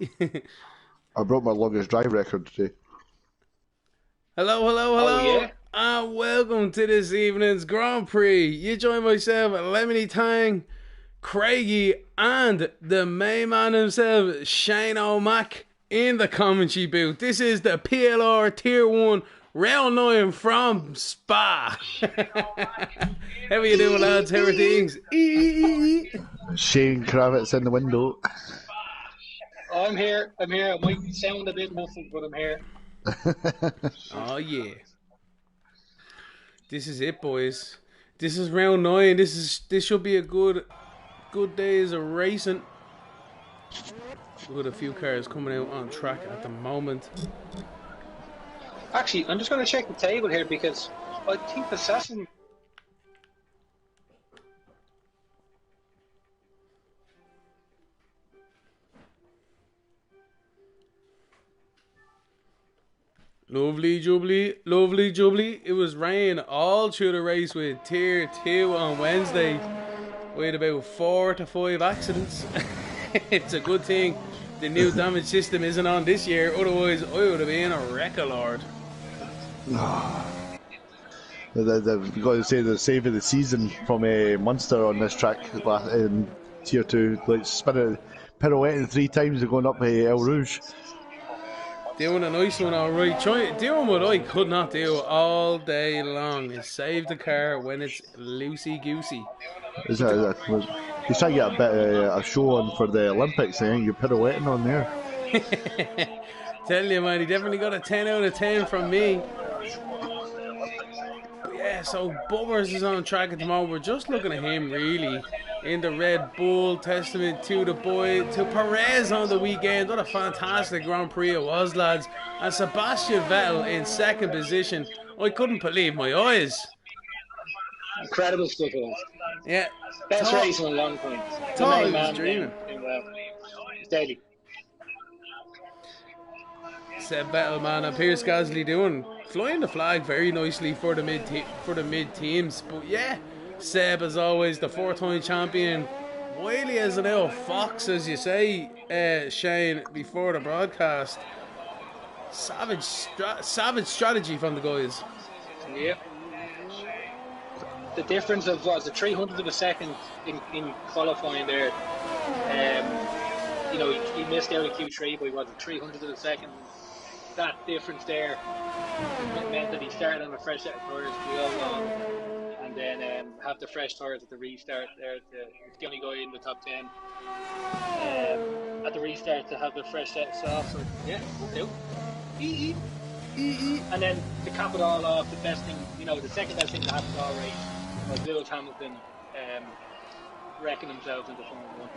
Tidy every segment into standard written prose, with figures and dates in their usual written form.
I broke my longest drive record today. Hello, hello, Oh hello, yeah. and welcome to this evening's Grand Prix. You join myself, Lemony Tang, Craigie, and the main man himself, Shane O'Mac, in the commentary booth. This is the PLR Tier 1 Round 9 from Spa. How are you doing, lads? How are things? Shane Kravitz in the window. I'm here. I'm here. I might sound a bit muffled, but I'm here. Oh, yeah. This is it, boys. This is round 9. This should be a good days of racing. We've got a few cars coming out on track at the moment. Actually, I'm just going to check the table here because I think Assassin. Lovely jubbly, lovely jubbly. It was rain all through the race with Tier 2 on Wednesday. We had about 4 to 5 accidents. It's a good thing the new damage system isn't on this year, otherwise I would have been a wrecker lord. We've got to say the save of the season from Munster on this track in Tier 2. Like spinning, pirouetting 3 times and going up El Rouge. Doing a nice one, alright. Doing what I could not do all day long is save the car when it's loosey goosey. He's trying to get a bit a show on for the Olympics. I think you're pirouetting on there. Tell you, man, he definitely got a 10 out of 10 from me. But yeah, so Bummers is on track at the moment. We're just looking at him, really, in the Red Bull, testament to the boy, to Perez on the weekend. What a fantastic Grand Prix it was, lads. And Sebastian Vettel in second position. I couldn't believe my eyes. Incredible stuff. Yeah. Best race in a long time. The Thought I main was man dreaming. It's daily. Seb Vettel, man, and Pierce Gasly doing flying the flag very nicely for the mid teams. But yeah, Seb as always the 4-time champion. Wiley as an L Fox, as you say, Shane, before the broadcast. Savage strategy from the guys. Yeah. The difference of was the 300 of a second in qualifying there. He missed out in Q3, but he was a 300 of a second. That difference there meant that he started on a fresh set of tyres real long, and then have the fresh tyres at the restart there. He's the only guy in the top 10 at the restart to have the fresh set of softs. So yeah, we'll do. And then to cap it all off, the best thing, the second best thing that happened all race was Lewis Hamilton wrecking himself into Formula 1.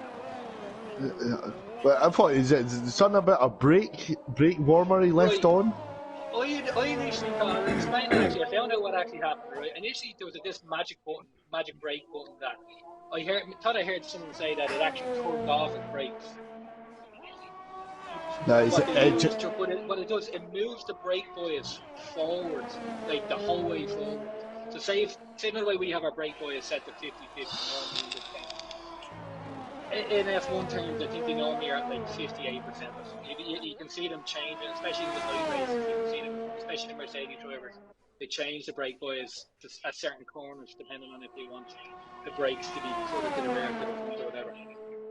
But I thought, is something about a brake warmer he left on? I initially thought, I explained actually, I found out what actually happened, right? Initially there was this magic brake button that I heard someone say that it actually turned off its brakes. No, What it does, it moves the brake buoys forward, like the whole way forward. So say the way we have our brake buoys set to 50-50 in F1 terms, I think they normally are at like 58%. You can see them changing, especially in the night races. You can see them, especially the Mercedes drivers. They change the brake buoys at certain corners depending on if they want the brakes to be further to the rear, to the front, or whatever.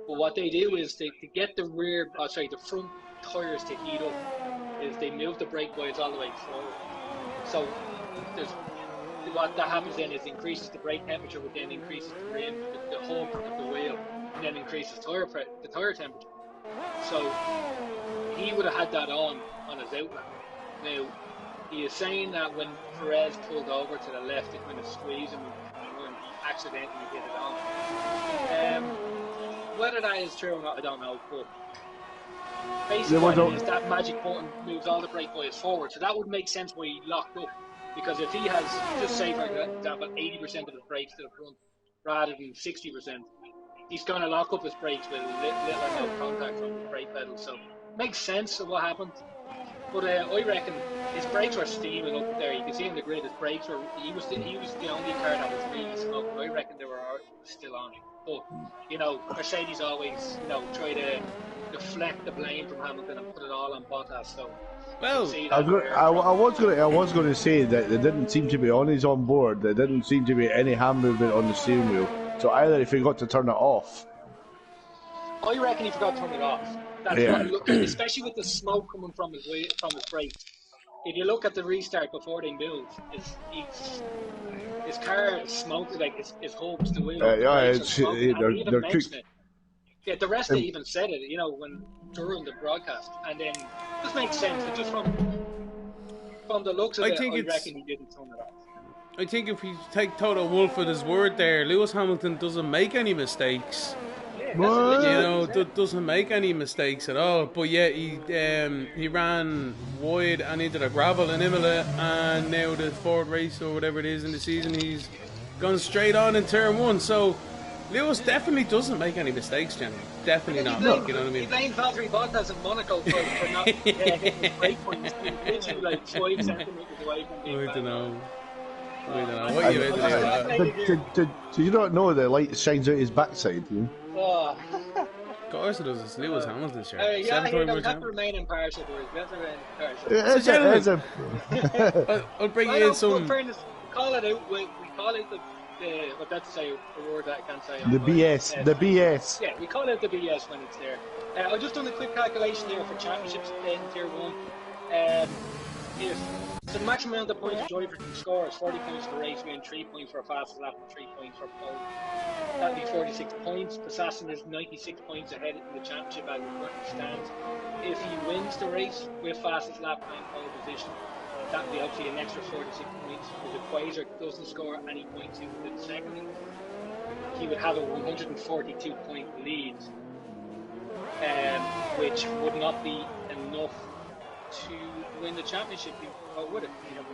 But what they do is to get the front tires to heat up, is they move the brake buoys all the way forward. So what that happens then is increases the brake temperature, which then increases the rim, the hump of the wheel, and then increases the tire temperature. So he would have had that on his outlet. Now he is saying that when Perez pulled over to the left, it kind of squeezed him and accidentally hit it on. Whether that is true or not, I don't know. But basically, what it is, that magic button moves all the brake buoys forward. So that would make sense why he locked up. Because if he has, just say for example, 80% of his brakes to the front rather than 60%, he's going to lock up his brakes with little or no contact from the brake pedal. So makes sense of what happened. But I reckon his brakes were steaming up there. You can see in the grid, his brakes were. He was the only car that was really slow. But I reckon they were still on. But you know, Mercedes always, you know, try to deflect the blame from Hamilton and put it all on Bottas. So you can Well, see I that was, there I from. was going to say that there didn't seem to be on his on board. There didn't seem to be any hand movement on the steering wheel. So either he forgot to turn it off. I reckon he forgot to turn it off. That's what Yeah. it looked like, especially with the smoke coming from his brakes. If you look at the restart before they moved, his car is smoking, like his hubs, the wheel, the Yeah, brakes are it's smoking, and he even they're cooked. mentioned it. Yeah, the rest of it even said it, you know, when during the broadcast, and then it just makes sense. But just from the looks of I it, think I it's. reckon he didn't turn it off. I think if you take Toto Wolff at his word there, Lewis Hamilton doesn't make any mistakes. Yeah, that's You literally know, what he said. doesn't make any mistakes at all. But yeah, he ran wide and into the gravel in Imola, and now the fourth race or whatever it is in the season, he's gone straight on in turn one. So Lewis definitely doesn't make any mistakes, Jenny. Definitely not. Blamed, You know what I he mean? blamed Valtteri Bottas in Monaco for not hitting his brake points. He was literally like 5 centimeters away from being I don't banned. know. I don't know. And What are you meant to I do? just say Do you not know the light shines out his backside? You know? oh. Of course it does. It's Lewis Hamilton, sure. Yeah, here Seven-time we world have to champion. remain impartial, boys. We have to remain impartial. It's gentlemen, it's a I'll bring I you know, in some. but in fairness, call it out. We call it the what that's say a word that I can't say. the online. BS. The BS. Yeah, we call it the BS when it's there. I've just done a quick calculation here for championships in Tier 1. If the maximum amount of points a driver can score is 40 points for race win, 3 points for fastest lap, and 3 points for pole. That'd be 46 points. Assassin is 96 points ahead in the championship as it currently stands. If he wins the race with fastest lap and pole position, that'd be obviously an extra 46 points. If the Quasar doesn't score any points in the second, he would have a 142 point lead, which would not be enough to win the championship. Or would it? You know,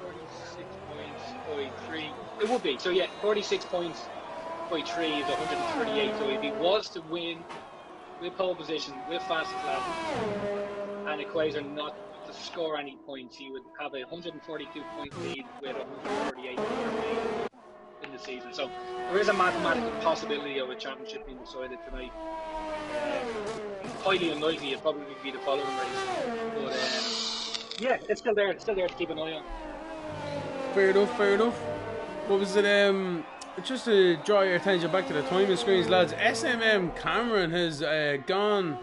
46 points by 3. It would be. So yeah, 46 points by 3 is 138. So if he was to win with pole position, with fastest lap, and the Quasar not to score any points, he would have a 142 point lead with 138 in the season. So there is a mathematical possibility of a championship being decided tonight. Highly unlikely. It'll probably be the following race, but yeah, it's still there. It's still there to keep an eye on. Fair enough, fair enough. What was it? Just to draw your attention back to the timing screens, lads. SMM Cameron has gone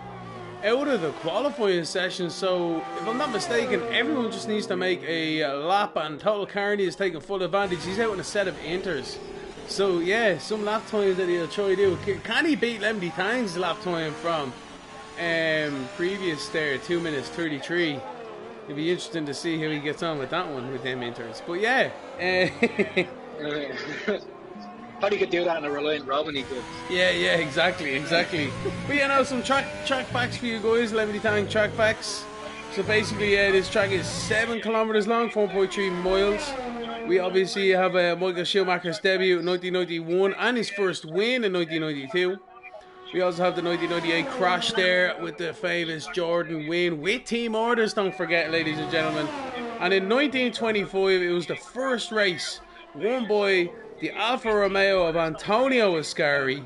out of the qualifying session, so if I'm not mistaken, everyone just needs to make a lap, and Total Carney is taking full advantage. He's out in a set of inters. So yeah, some lap times that he'll try to do. Can he beat Lemmy Tang's lap time from previous there, 2 minutes 33? It'd be interesting to see how he gets on with that one with them inters. But yeah, Probably could do that in a Reliant Robin, he could. yeah, exactly. But you know, some track facts for you guys. Lemmy Tang track facts. So basically, this track is 7 kilometers long, 4.3 miles. We obviously have Michael Schumacher's debut in 1991 and his first win in 1992. We also have the 1998 crash there with the famous Jordan win with team orders, don't forget, ladies and gentlemen. And in 1925, it was the first race won by the Alfa Romeo of Antonio Ascari.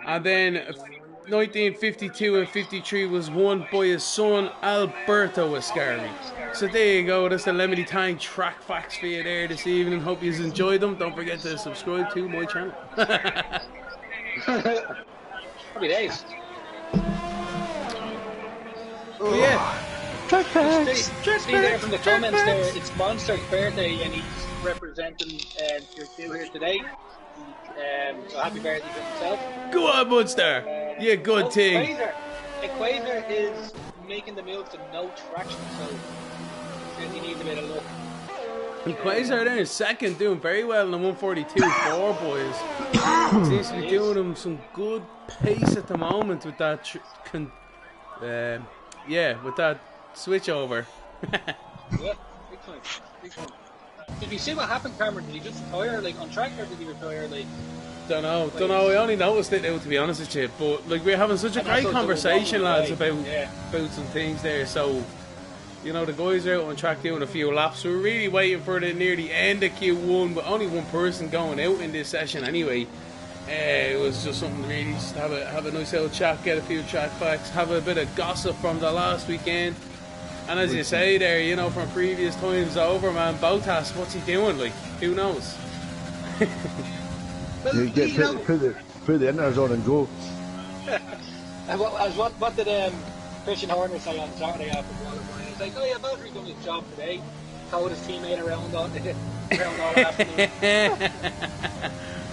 And then 1952 and 53 was won by his son Alberto Ascari. So there you go, that's the Lemony Tang track facts for you there this evening. Hope you enjoyed them. Don't forget to subscribe to my channel. Happy days. Yeah. Track facts. See there from the comments there, it's Monster's birthday and he's representing your two here today. So happy birthday to himself. Go on, Munster. Yeah, good thing. Quasar is making the move to no traction, so he needs a bit of luck. And Quasar there in second, doing very well in the 142.4, boys. Seems to be doing him some good pace at the moment with that, with that switch over. Yeah, big time. Did you see what happened, Cameron? Did he just retire like on track, or did he retire like? Don't know. I only noticed it now, to be honest with you. But like, we're having such a great conversation, lads, about some things there. So, you know, the guys are out on track doing a few laps. We're really waiting for near the end of Q1, but only one person going out in this session anyway. It was just something really, just have a nice little chat, get a few track facts, have a bit of gossip from the last weekend. And as you say there, you know, from previous times over, man, Bottas, what's he doing? Like, who knows? Well, You get put the inners on and go. And what did Christian Horner say on Saturday after qualifying? He's like, oh yeah, Valtteri done his job today. Told his teammate around all afternoon.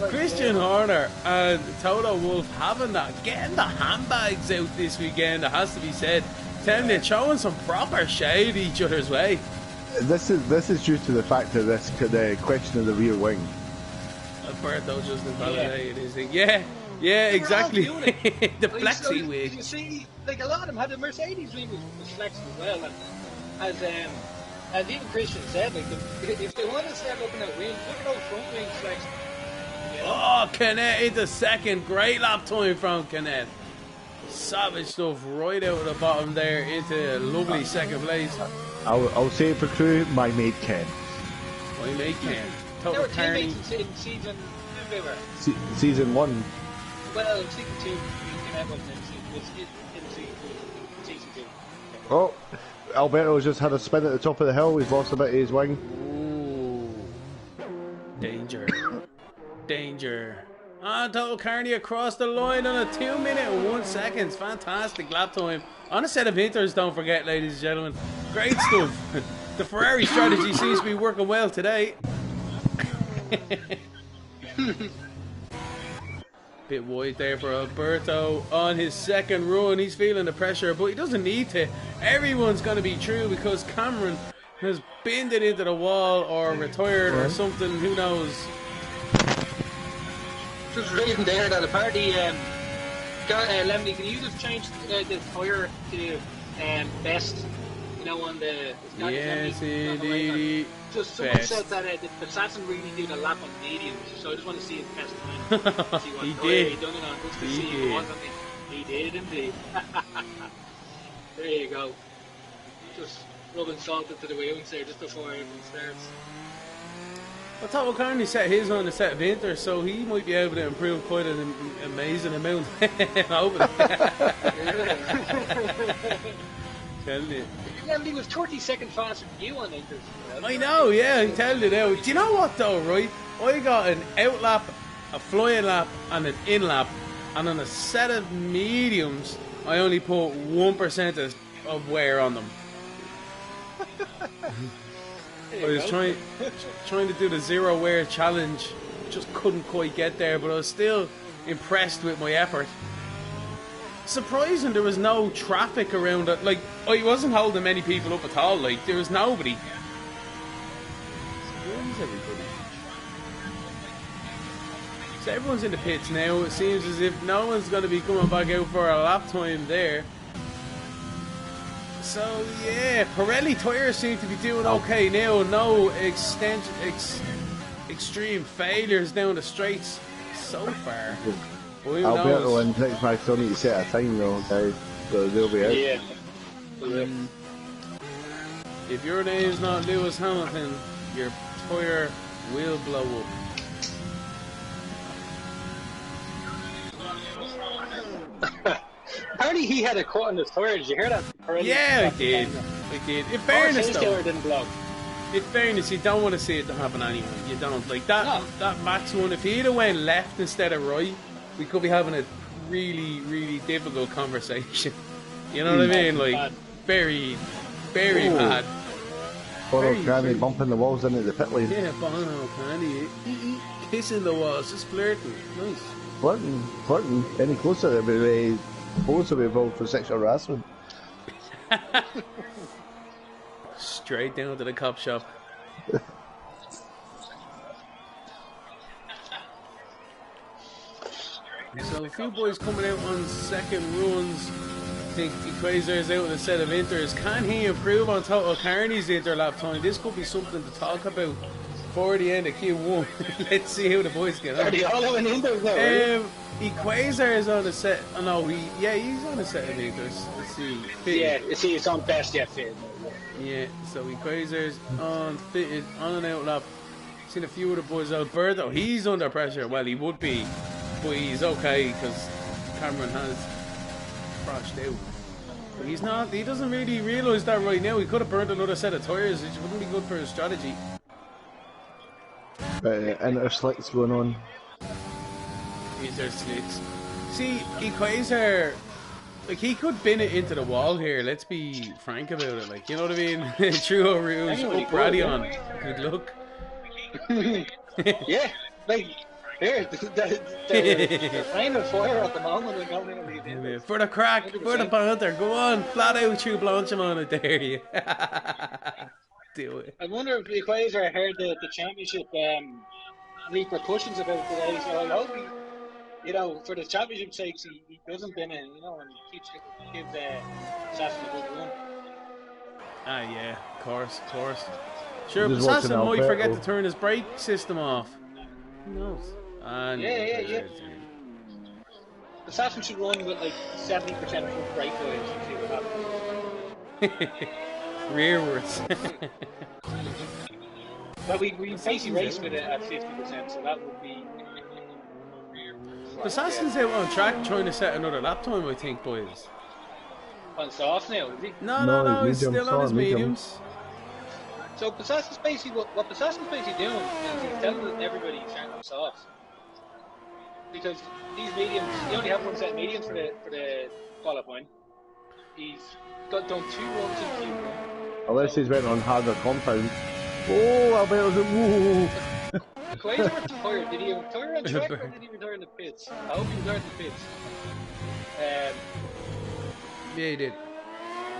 Christian Horner and Toto Wolff getting the handbags out this weekend, it has to be said. Telling you, showing some proper shade each other's way. This is due to the fact of the question of the rear wing. Alberto just invalidated his thing. Yeah, exactly. The flexi wig. You see, like a lot of them had the Mercedes wing was flexed as well, and as even Christian said, like if they want to start looking at wings, look at those front wings flexed. You know? Oh, Canet into second. Great lap time from Canet. Savage stuff right out of the bottom there into lovely second place. I'll say it for crew, my mate Ken. My mate Ken. They Total were Carney. teammates in season. They were. Season 1. Well, season 2, Canet wasn't in season 2. Oh, Alberto's just had a spin at the top of the hill. He's lost a bit of his wing. Ooh. Danger. Total Carney across the line on a 2 minute and 1 seconds. Fantastic lap time. On a set of inters, don't forget, ladies and gentlemen. Great stuff. The Ferrari strategy seems to be working well today. Bit wide there for Alberto on his second run. He's feeling the pressure, but he doesn't need to. Everyone's going to be true because Cameron has binned it into the wall or retired or something. Who knows? Just reading there that apparently, Lemley, can you just change the tyre to best? You know, on the yes, indeed. Just someone said that the Saturn really did a lap on mediums, so I just want to see his best time. See what He tyre did. he done it on, just to He see if did. it wasn't me. He did indeed. There you go. Just rubbing salt into the wheels there just before everything starts. Well, Total Carney set his on a set of inter, so he might be able to improve quite an amazing amount. Hopefully. Telling you. He was 30 seconds faster than you on inters. I know, yeah, I'm telling you now. Do you know what though, right? I got an out lap, a flying lap, and an in lap, and on a set of mediums, I only put 1% of wear on them. I was trying to do the zero wear challenge, just couldn't quite get there, but I was still impressed with my effort. Surprising there was no traffic around it. Like, I wasn't holding many people up at all. Like, there was nobody. Where is everybody? So everyone's in the pits now. It seems as if no one's going to be coming back out for a lap time there. So yeah, Pirelli tyres seem to be doing okay now. No extreme failures down the straights so far. Who Alberto knows? and next match don't need to set a time though, guys. So they'll be out. Yeah. If your name's not Lewis Hamilton, your tyre will blow up. Apparently he had a cut on his tyre. Did you hear that? Yeah, I did. In fairness, his though, tyre didn't blow. in fairness, you don't want to see it to happen anyway. You don't. Like that. No. That Max one. If he'd have went left instead of right, we could be having a really, really difficult conversation. You know what I mean? Like Bad. very, very bad. Bono Very Cranny true. bumping the walls into the pit lane. Yeah, Bono, Candy, kissing the walls, just flirting. Nice. Flirting. Any closer, it'll be both will be involved for sexual harassment. Straight down to the cop shop. So a few boys coming out on second runs. I think Equazer is out with a set of inters. Can he improve on Total Carney's inter lap time? This could be something to talk about for the end of Q1. Let's see how the boys get Are on. they all having inters now? Really? Equazer is on a set. Oh no, he's on a set of inters. Let's see. Yeah, see, it's on best yet fit. Yeah, so Equazer's on fitted on an out lap. Seen a few of the boys. Alberto, he's under pressure. Well, he would be. but he's okay because Cameron has crashed out. But he's not. He doesn't really realise that right now. He could have burned another set of tyres, which wouldn't be good for his strategy. And there's slicks going on. These are slicks. See, Equator, like, he could bin it into the wall here. Let's be frank about it. Like, you know what I mean? True Rouge, up Radion. Good luck. Yeah, like, here, they're flaming fire at the moment. We're going to leave in. For the crack, 100%. For the Panther, go on, flat out through Blanchimon, I dare you. Do it. I wonder if the Equator heard the championship repercussions about today. So I hope he, you know, for the championship's sake, he doesn't bin it, you know, and keeps give Assassin a good run. Ah, yeah, of course. Sure, Assassin might forget to turn his brake system off. Who knows? Yeah. Assassin should run with like 70% full brake oil and see what happens. Rearwards. Well, we basically raced with it at 50%, so that would be. Assassin's out on track trying to set another lap time, I think, boys. On soft now, is he? No, he's still on his mediums. So Assassin's basically what Assassin's basically doing is he's telling everybody he's starting on softs. Because these mediums, he only have one set of mediums for the qualifying. He's done 2 runs in Q1. Unless he's went on harder compound. Oh, I bet it was a woo. Quater retired. Did he retire on track or did he retire in the pits? I hope he retired in the pits. Yeah, he did.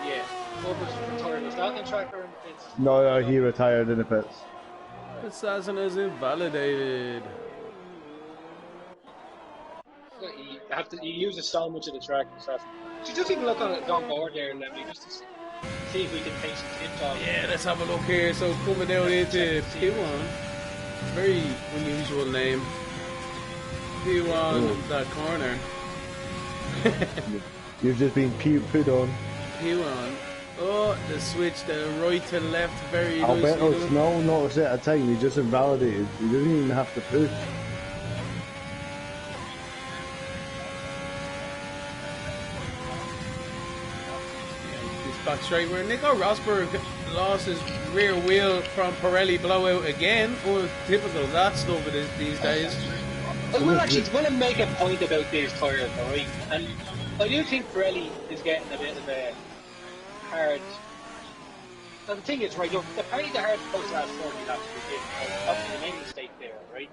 Yeah. What was retired? Was that on track or in the pits? No, he retired in the pits. Assassin is invalidated. He uses so much of the track, Assassin. So just even look on it on board there, Lemmy, just to see if we can take some tips off. Yeah, let's have a look here. So coming down into P1. Very unusual name. P1, that corner. You've just been put on. P1. Oh, the switch, the right to left, very I'll nicely bet it's no, not a set of time. He just invalidated. He doesn't even have to push. Back straight where Nico Rosberg lost his rear wheel from Pirelli blowout again. Oh, typical of that stuff it is these days. I want to make a point about these tyres, alright? And I do think Pirelli is getting a bit of a hard. Now the thing is, right, look, apparently the hard supposed to last 40 laps obviously the main mistake there, right?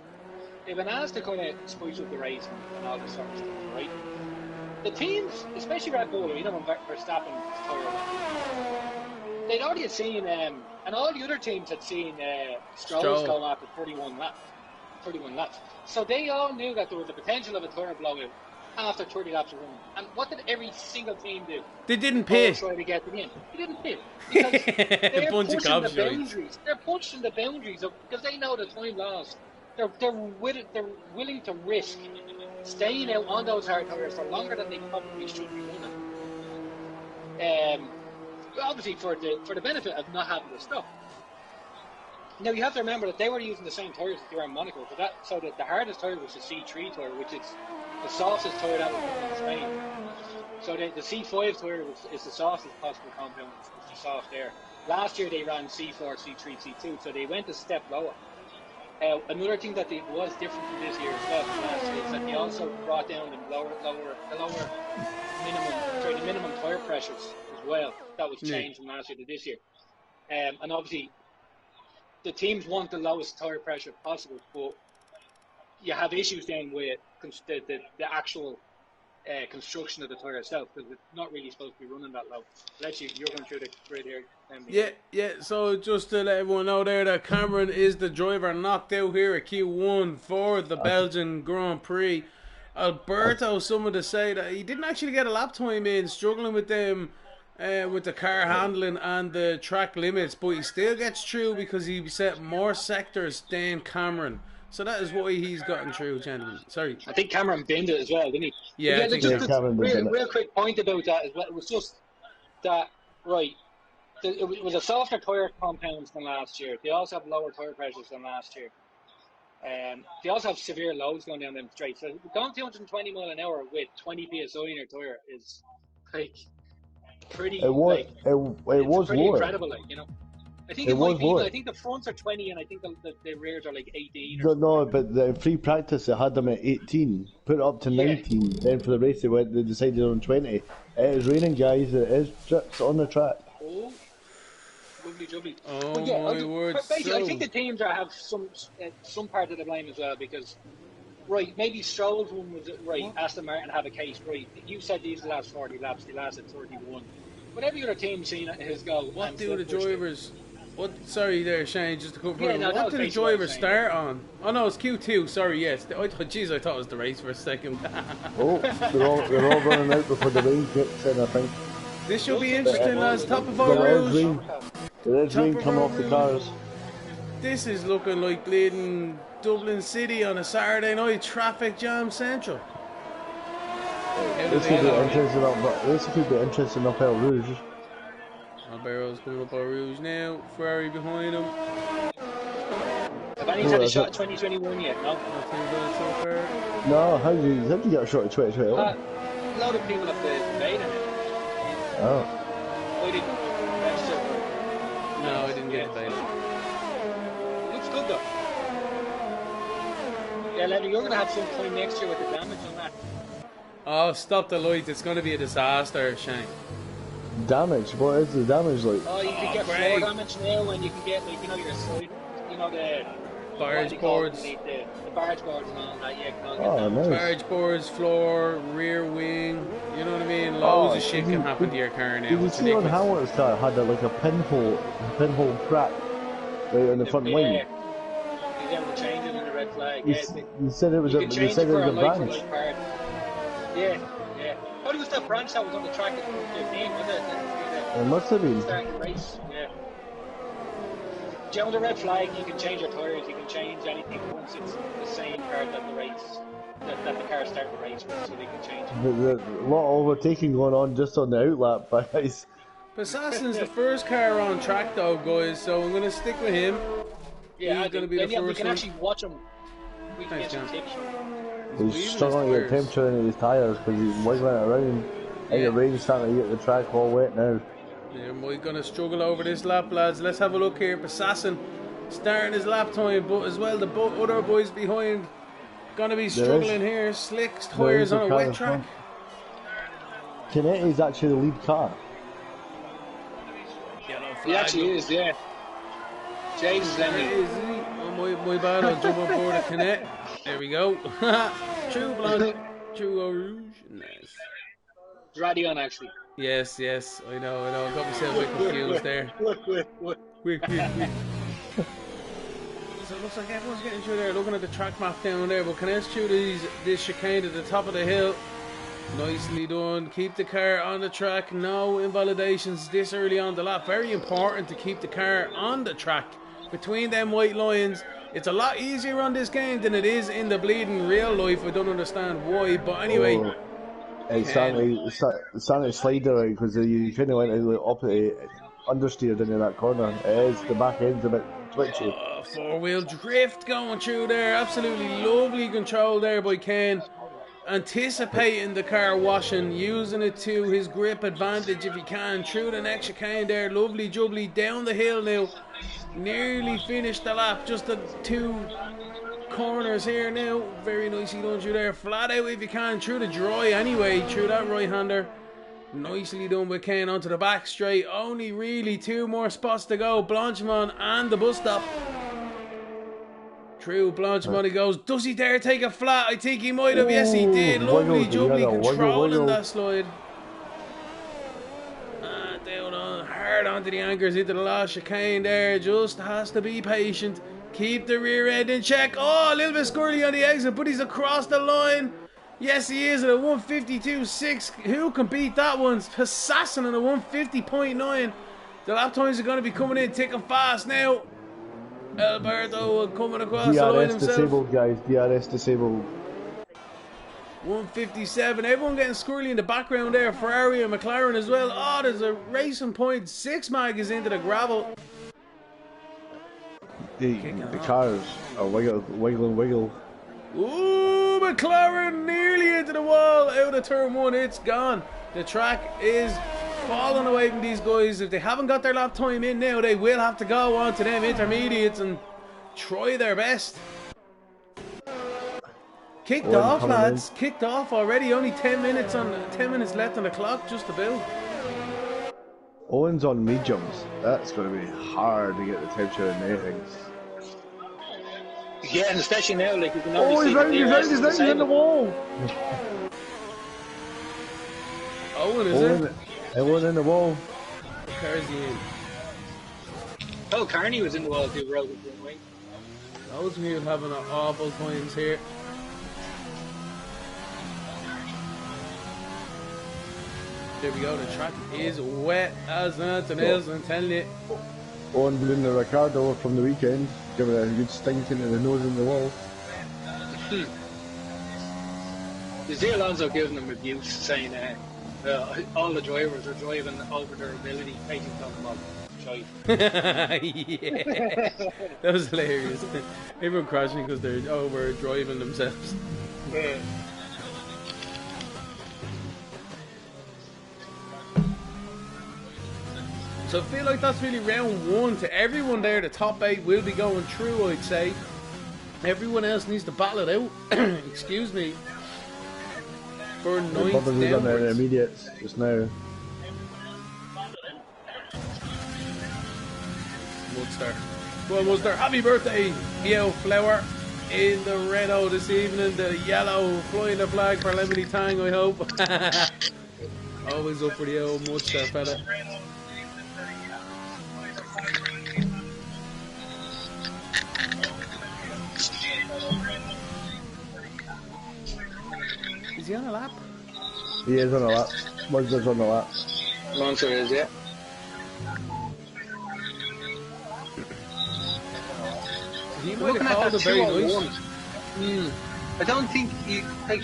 They've been asked to kind of spice up the race and all this sort of stuff, right? The teams, especially Red Bull, you know, when Verstappen's tyre, they'd already had seen, and all the other teams had seen Stroll go after 31 laps. So they all knew that there was the potential of a tyre blowout after 30 laps of running. And what did every single team do? They didn't pit. Try to get them in. They didn't pit because they're pushing the boundaries. They're pushing the boundaries up because they know the time lost. They're willing to risk staying out on those hard tyres for longer than they probably should be running. Obviously for the benefit of not having to stop. Now you have to remember that they were using the same tyres that they were in Monaco, so that the hardest tyre was the C3 tyre, which is the softest tyre that was run in Spain. So the C5 tyre is the softest possible compound, it's the soft air. Last year they ran C4, C3, C2, so they went a step lower. Another thing that was different from this year as well from last year is that they also brought down the minimum tyre pressures as well. That was changed from last year to this year. And obviously the teams want the lowest tyre pressure possible, but you have issues then with the actual construction of the tyre itself, because it's not really supposed to be running that low. Unless you're going through the grid here. Yeah. So just to let everyone know there that Cameron is the driver knocked out here at Q1 for the Belgian Grand Prix. Alberto, someone to say that he didn't actually get a lap time in, struggling with them. With the car handling and the track limits, but he still gets through because he set more sectors than Cameron. So that is why he's gotten through, gentlemen. Sorry. I think Cameron binned it as well, didn't he? Yeah, I think real quick point about that as well. It was just that, right, it was a softer tyre compounds than last year. They also have lower tyre pressures than last year. They also have severe loads going down them straight. So going 220 mile an hour with 20 psi in your tire is like It pretty was like it, it it's was pretty lower. incredible. Like I think It it might was be. lower. I think the fronts are 20 and I think the rears are like 18 or No, something no, like that. but the free practice they had them at 18, put it up to Yeah. 19. Then for the race they decided on 20. It is raining, guys. It is drips on the track. Oh, lovely jubbly. But Oh yeah, my word! basically, I So think the teams are have some part of the blame as well because right, maybe Stroll's one was right. Aston Martin have a case right. You said these last 40 laps, they lasted 31. But every other team seen his go what and do still the pushed it. drivers? What? Sorry, there, Shane. Just to come Yeah, further. no, that What was did the basically what I was drivers saying. start on? Oh no, it's Q2. Sorry, yes. Jeez, I thought it was the race for a second. Oh, they're all running out before the rain kicks in, I think. This should be Looks like interesting, lads. there's Top of But Eau there is Rouge. rain. There is Top rain of coming Eau off the Rouge. cars. This is looking like bleeding Dublin City on a Saturday night. Traffic jam central. How do This they could be go? interesting up. This could be interesting up El Rouge. Barrow's coming up Eau Rouge now. Ferrari behind him. Have any had a shot at 2021 yet? No. Nothing good so far. No, how did you get a shot at 2021? A lot of people have debated it. Oh. I didn't. That's just, No, I didn't get the bait. looks good though. Yeah, Lenny, you're going to have some time next year with the damage on that. Oh, stop the light. It's going to be a disaster, Shane. Damage? What is the damage like? Oh, you can get Craig. floor damage now, and you can get like your side, the Barge boards. The barge boards and all that. Yeah, can all get Oh, damaged. nice. Barge boards, floor, rear wing. You know what I mean? Loads of shit can happen to your car now. Did you It's see on ridiculous. Hamilton's car had like a pinhole crack right on the front wing? Yeah. He's able to change it in the red flag. You, Yeah, you said it was you a can you change said it it for was a a branch. like part. Yeah, yeah. What was that branch that was on the track at 15? Was it? It must have been. Starting the race. Yeah. Do you know the red flag? You can change your tires. You can change anything once it's the same car that the race that the car start the race with, so they can change it. There's a lot of overtaking going on just on the outlap, guys. Assassin's the first car on track though, guys, so I'm going to stick with him. Yeah, He's going to be the we first can one. actually watch him. We can Thanks, get some John. tips from him. He's Leaving struggling to his get tires. temperature into his tyres because he's wiggling it around. And the rain's starting to get the track all wet now. Yeah, we're going to struggle over this lap, lads. Let's have a look here. Assassin starting his lap time, but as well the other boys behind going to be struggling here. Slick tires on a wet track. Canetti's actually the lead car. He actually is, yeah. Jesus, There Lenny. it is, isn't he? Oh, my bad, I'll jump on board a Connect. There we go. True blood. True Eau Rouge. Nice. It's radio actually. Yes, I know. I got myself a bit confused there. Quick. So it looks like everyone's getting through there, looking at the track map down there, but Connect's through this chicane at the top of the hill. Nicely done. Keep the car on the track. No invalidations this early on the lap. Very important to keep the car on the track between them white lines. It's a lot easier on this game than it is in the bleeding real life. I don't understand why, but anyway. Oh, it's starting to slide around because you kind of went up understeered into that corner. It is, the back end's a bit twitchy. Four-wheel drift going through there. Absolutely lovely control there by Ken. Anticipating the car washing, using it to his grip advantage if he can. Through the next chicane there. Lovely jubbly down the hill now. Nearly finished the lap. Just the two corners here now. Very nicely done through there. Flat out if you can. Through the dry anyway. Through that right-hander. Nicely done with Ken onto the back straight. Only really two more spots to go. Blanchimont and the bus stop. True, Blanchimont he goes. Does he dare take a flat? I think he might have. Yes, he did. Lovely jubbly controlling that slide. Down on hard onto the anchors into the last chicane there. Just has to be patient. Keep the rear end in check. Oh, a little bit squirrely on the exit, but he's across the line. Yes, he is at a 152.6. Who can beat that one? Assassin at a 150.9. The lap times are going to be coming in thick and fast now. Alberto coming across the line DRS himself. disabled, guys. DRS disabled. 157. Everyone getting squirrely in the background there. Ferrari and McLaren as well. Oh, there's a racing point. 6 mag is into the gravel. The cars are wiggle. Ooh, McLaren nearly into the wall, out of turn one, it's gone. The track is falling away from these guys. If they haven't got their lap time in now, they will have to go on to them intermediates and try their best. Kicked off, lads. Kicked off already. Only 10 minutes left on the clock, just about. Owen's on mediums. That's going to be hard to get the temperature in there things. Yeah, and especially now, like you can already he's in the wall. Owen is in. Owen in the wall. What car is he in? Oh, Carney was in the wall too, road with wing. Those people having awful times here. There we go, the track is wet as anything else, I'm telling you. Owen blew the Ricardo from the weekend, giving it a good stink into the nose in the wall. You see Alonso giving them abuse, saying all the drivers are driving over their ability, basically talking about shite. Yeah, that was hilarious. Everyone crashing because they're over driving themselves. Yeah. So I feel like that's really round one to everyone there. The top 8 will be going through, I'd say. Everyone else needs to battle it out. Excuse me. For 9th downwards. On their intermediates just now. Woodster. Well, Woodster, happy birthday, Theo Flower. In the Renault this evening, the yellow flying the flag for Lemony Tang, I hope. Always up for the old Woodster fella. Is he on a lap? He is on a lap. Woodster's on a lap. Alonso is, yeah. He might have called it very nice. I don't think you like.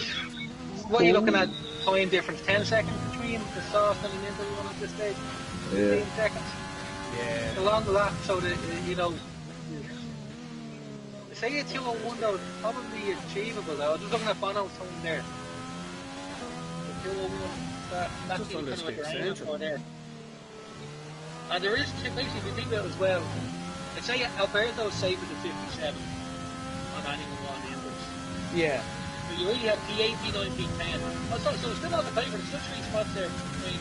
What are you looking at? Time difference, 10 seconds between the soft and the middle one at this stage. 15 seconds. Yeah. Along the lap, so that say a 2:01 though, it's probably achievable though. Just looking at Bono's time there. The 2:01, that's just kind under of what you're aiming central for there. And there is basically, if you think about it as well. I'd say Alberto's safe with the 57 on any one numbers. Yeah. But you really have P8, P9, P10. Oh, so it's still not the favourite. There's still 3 spots there between,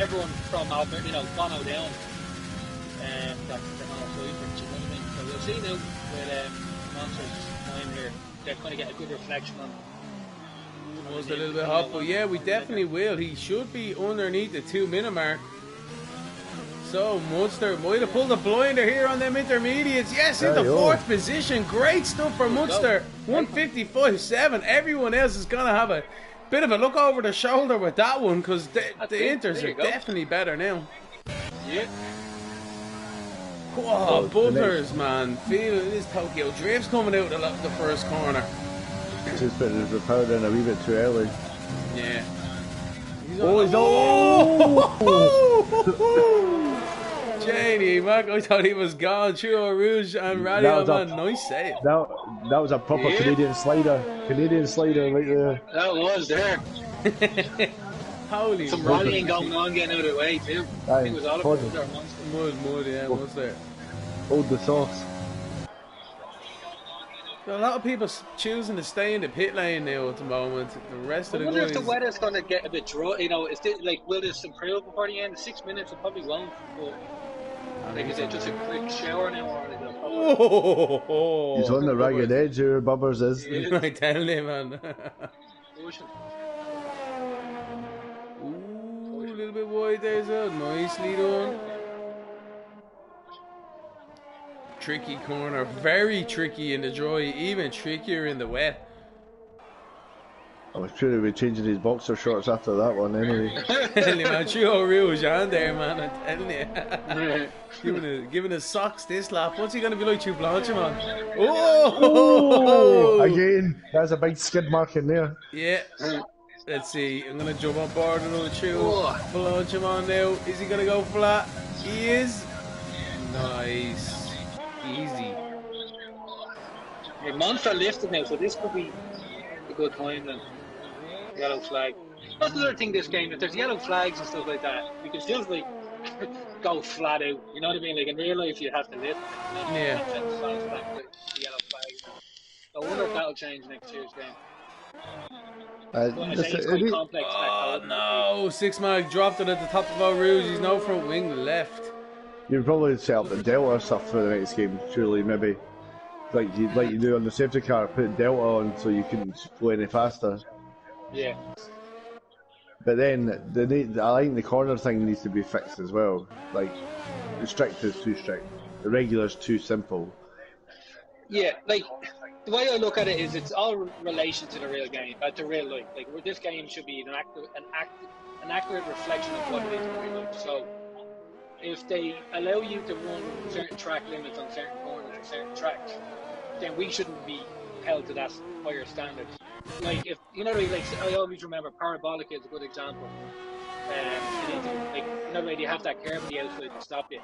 everyone from Alberto, Bono down. That's not a favourite, you know what I mean? So we'll see now with Monster's time here. They're going to get a good reflection on. Was a little bit hot, but yeah, we definitely will. He should be underneath the 2-minute mark. So Munster might have pulled a blinder here on them intermediates. Yes, in the 4th position. Great stuff for Munster. 155.7. Everyone else is going to have a bit of a look over the shoulder with that one because the inters are definitely better now. Yeah. Oh, buzzers, man. Feel this Tokyo Drift's coming out the first corner. Just put the power in a wee bit too early. Yeah. He's Janie Mac, I thought he was gone. Churro Rouge and Radio Man, nice save. That was a proper Canadian slider. Canadian slider right there. That was there. Holy some rallying going on, getting out of the way too. I think it was all of it. Mud, yeah, what's there? Hold the sauce. A lot of people choosing to stay in the pit lane now at the moment. The rest of the guys. I wonder if the weather's going to get a bit dry. Is it like, will this improve before the end? 6 minutes, it probably won't. But like, is it just a quick shower now, or is it probably... He's on the ragged edge here, Bubbers is. Yeah, I tell you, man. Ooh, a little bit wide there as well. Nicely done. Tricky corner, very tricky in the dry, even trickier in the wet. I was sure he'd be changing his boxer shorts after that one anyway. Tell you, man, Churro Rouge on there, man, I'm telling you. giving his socks this lap. What's he going to be like, Tube Blanche, man? Oh! Again, there's a big skid mark in there. Yeah. Let's see, I'm going to jump on board another Tube Blanche on now. Is he going to go flat? He is. Nice. Easy. Yeah, Monster lifted now, so this could be a good time then. Yellow flag. That's another thing this game, if there's yellow flags and stuff like that, we can just like go flat out. You know what I mean? Like in real life you have to lift and then you Yeah. can't send the flags back with the yellow flags. I wonder if that'll change next year's game. But I say it's quite complex that Oh code. no! Six Mag dropped it at the top of our Rouge. He's no front wing left. You'd probably set up the Delta or stuff for the next game, surely, maybe. Like you do on the safety car, put Delta on so you couldn't go any faster. Yeah. But then, I think the corner thing needs to be fixed as well. Like, the strict is too strict. The regular is too simple. Yeah, like the way I look at it is it's all relation to the real game, to real life. Like this game should be an accurate reflection of what it is in real life. So if they allow you to run certain track limits on certain corners or certain tracks, then we shouldn't be held to that higher standard. Like if you know, like I always remember Parabolica is a good example. Like you know, you have that curve on the outside to stop you.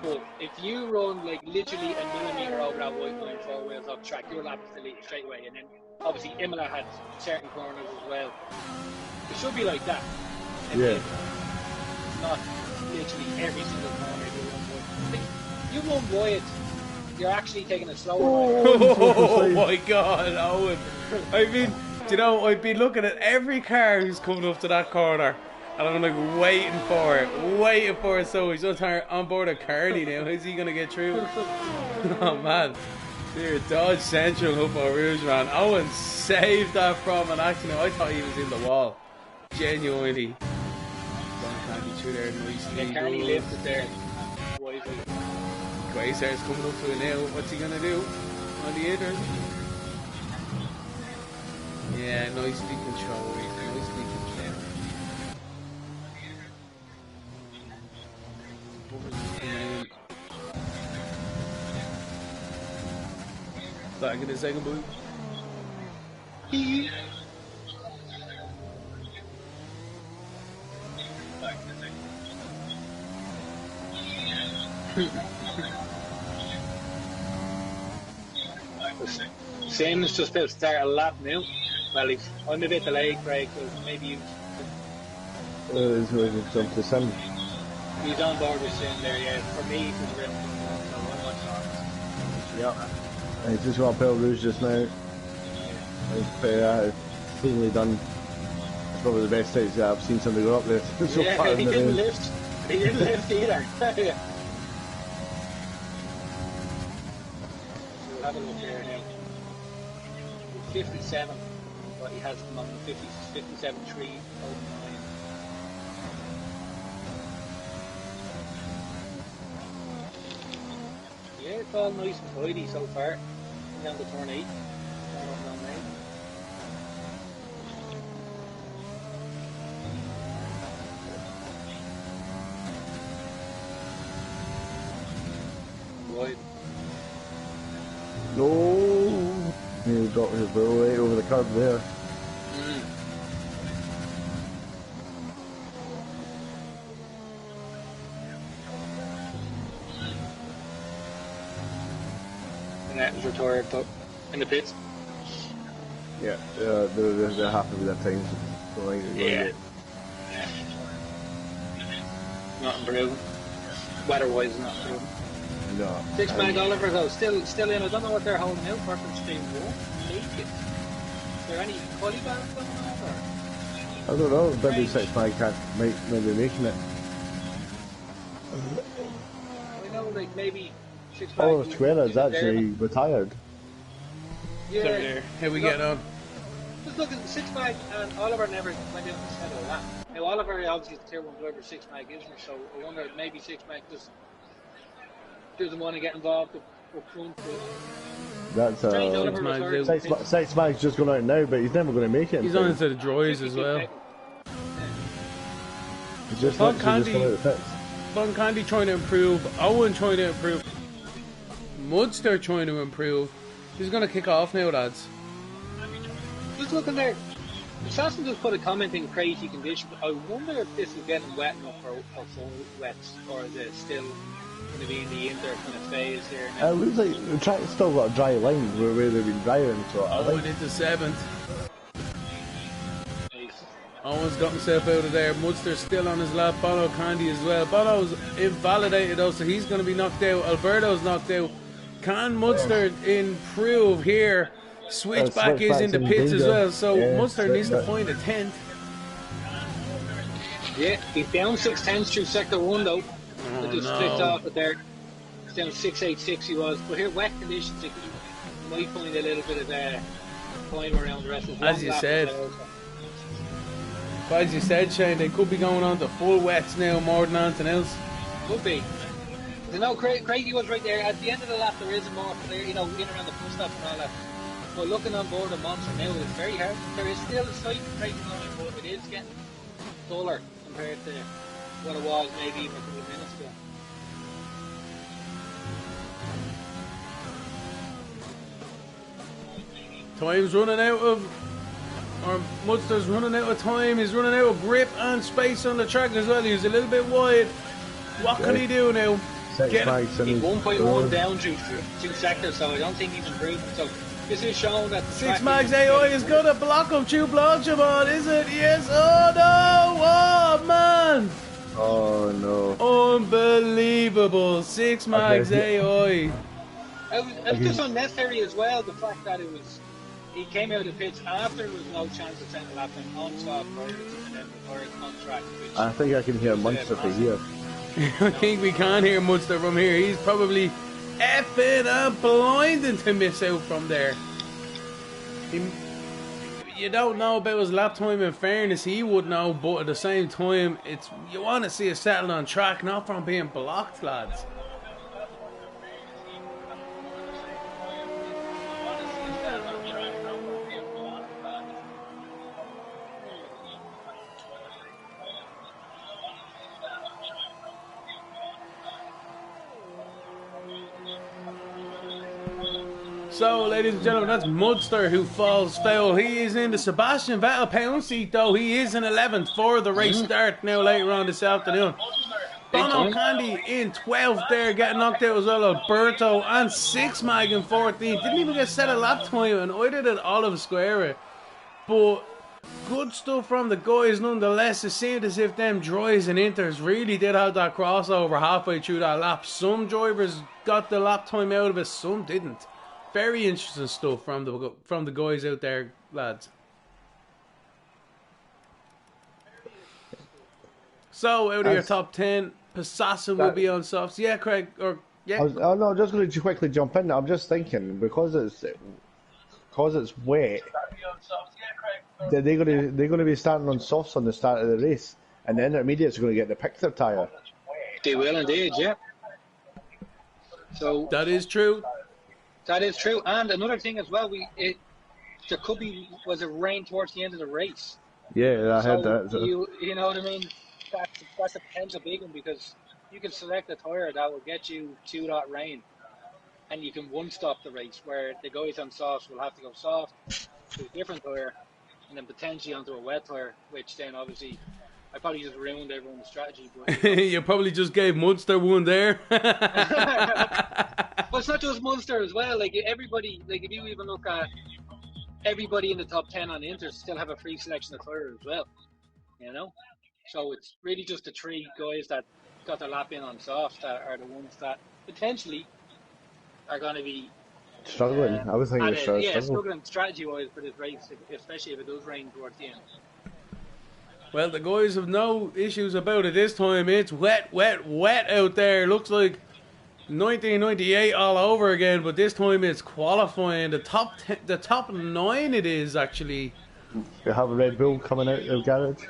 But if you run like literally a millimetre over that white line 4 wheels off track, your lap is deleted straight away. And then obviously Imola had certain corners as well. It should be like that. And Yeah. not literally every single corner you run wide. Like, you run wide, you're actually taking a slower line. Oh my God, Owen! I've been looking at every car who's coming up to that corner. And I'm like waiting for it. So he's on board a Cardi now. How's he gonna get through? Oh man, dear Dodge Central up on Rouge, man. Owen saved that from an accident. I thought he was in the wall. Genuinely. Can't be through there nicely. Yeah, Carney lifted there wisely. Quasar's coming up to it now. What's he gonna do on the inters? Yeah, nicely controlled. Back in the second boot. Same as just about to start a lap now. Well, I'm a bit delayed, Craig, so maybe you. It's jump to Sim. He's on board with Sim there, yeah. For me, it was a real fun, so I'm watching. Yeah. I just got PLR Rouge just now. It's cleanly done. It's probably the best sights that I've seen somebody go up there so Yeah, far. he didn't lift. He didn't lift either. We'll have a look here now. 57, but he has them on the 57.309. Yeah, it's all nice and tidy so far. Down to turn 8. Down up, down 9. Wide. No! He dropped his barrel right over the curb there. And that was retired, but in the pits. Yeah, they're happy with their times. So I think they're going Not improving. Weather-wise, not improving. No. Six Mag Oliver though, still in. I don't know what they're holding out for Stream 1. Make it. Is there any quality balance going on? Or? I don't know, maybe 6 Mag might be making it. I know, like maybe 6 Mag. Oh, Square is actually retired. Yeah. How we get on? Just look at 6 Mag and Oliver never went out and said all that. Now Oliver obviously is the tier 1 driver, 6 Mag isn't, so I wonder if maybe 6 Mag doesn't want to get involved up front. That's Six Mag's just gone out now, but he's never going to make it. He's on into the droids as well. He's just literally just gone out the pits. Von Candy trying to improve. Owen trying to improve. Mudster trying to improve. He's going to kick off now, lads. Just looking there. Assassin just put a comment in crazy condition. I wonder if this is getting wet enough for full wets, or is it still going to be in the inter kind of phase here now? It looks like the track's still got a dry line where they've been drying, so I Going think into 7th. Nice. Owen's got himself out of there. Munster's still on his lap. Bono Candy as well. Bono's invalidated though, so he's going to be knocked out. Alberto's knocked out. Can Munster improve here? Switchback is in the pits as well, so Munster needs to find a 10th. Yeah, he's down 6/10 through sector 1 though. Oh, Just flipped off it there. He's down 6.86 he was. But here, wet conditions, he might find a little bit of climb around the rest of the As you said. But as you said, Shane, they could be going on to full wets now more than anything else. Could be. You know, Craigie was right there. At the end of the lap, there is more clear, in around the full stop and all that. But looking on board the Monster now, it's very hard. There is still a slight break line, but it is getting duller compared to what it was maybe even a couple of minutes ago. Time's running out of, or Munster's running out of time. He's running out of grip and space on the track as well. He's a little bit wide. What can he do now? He's 1.1 down through 2 sectors, so I don't think he's improving. So this is showing that the 6 Mags AI is going to block him through Blanchimon, is it? Yes. Oh no! Oh man! oh no. Unbelievable. 6 Mags AI. It was just unnecessary as well, the fact that he came out of the pits after there was no chance of setting a lap and on soft tires and then the tires on track. I think I can hear Munster from here. I think we can hear Munster from here. He's probably effing and blinding to miss out from there. You don't know about his lap time. In fairness, he would know, but at the same time, you want to see it settled on track, not from being blocked, lads. So, ladies and gentlemen, that's Munster who falls foul. He is in the Sebastian Vettel pound seat, though. He is in 11th for the race start now later on this afternoon. Bono Candy in 12th there, getting knocked out as well. Alberto and 6 Mag in 14th. Didn't even get set a lap time, and either did Olive Square. But good stuff from the guys nonetheless. It seemed as if them dries and inters really did have that crossover halfway through that lap. Some drivers got the lap time out of it, some didn't. Very interesting stuff from the guys out there, lads. So, out of your top 10, Assassin will be on softs. Yeah, Craig, or yeah. I'm just going to quickly jump in. I'm just thinking because it's wet. They're going to be starting on softs on the start of the race, and the intermediates are going to get to pick their tyre. They will indeed, yeah. So that is true. That is true, and another thing as well. There could be a rain towards the end of the race. Yeah, I heard that. So. You know what I mean? That's a potential big one because you can select a tyre that will get you to that rain, and you can one-stop the race where the guys on softs will have to go soft to a different tyre, and then potentially onto a wet tyre, which then obviously I probably just ruined everyone's strategy. But, you probably just gave Munster one there. But it's not just Munster as well. Like everybody, like if you even look at everybody in the top 10 on Inter, still have a free selection of tyres as well. You know, so it's really just the 3 guys that got their lap in on soft that are the ones that potentially are going to be struggling. I was thinking struggling strategy-wise for this race, especially if it does rain towards the end. Well, the guys have no issues about it this time. It's wet, wet, wet out there. Looks like 1998 all over again, but this time it's qualifying. The top 9 it is actually. You have a Red Bull coming out of the garage.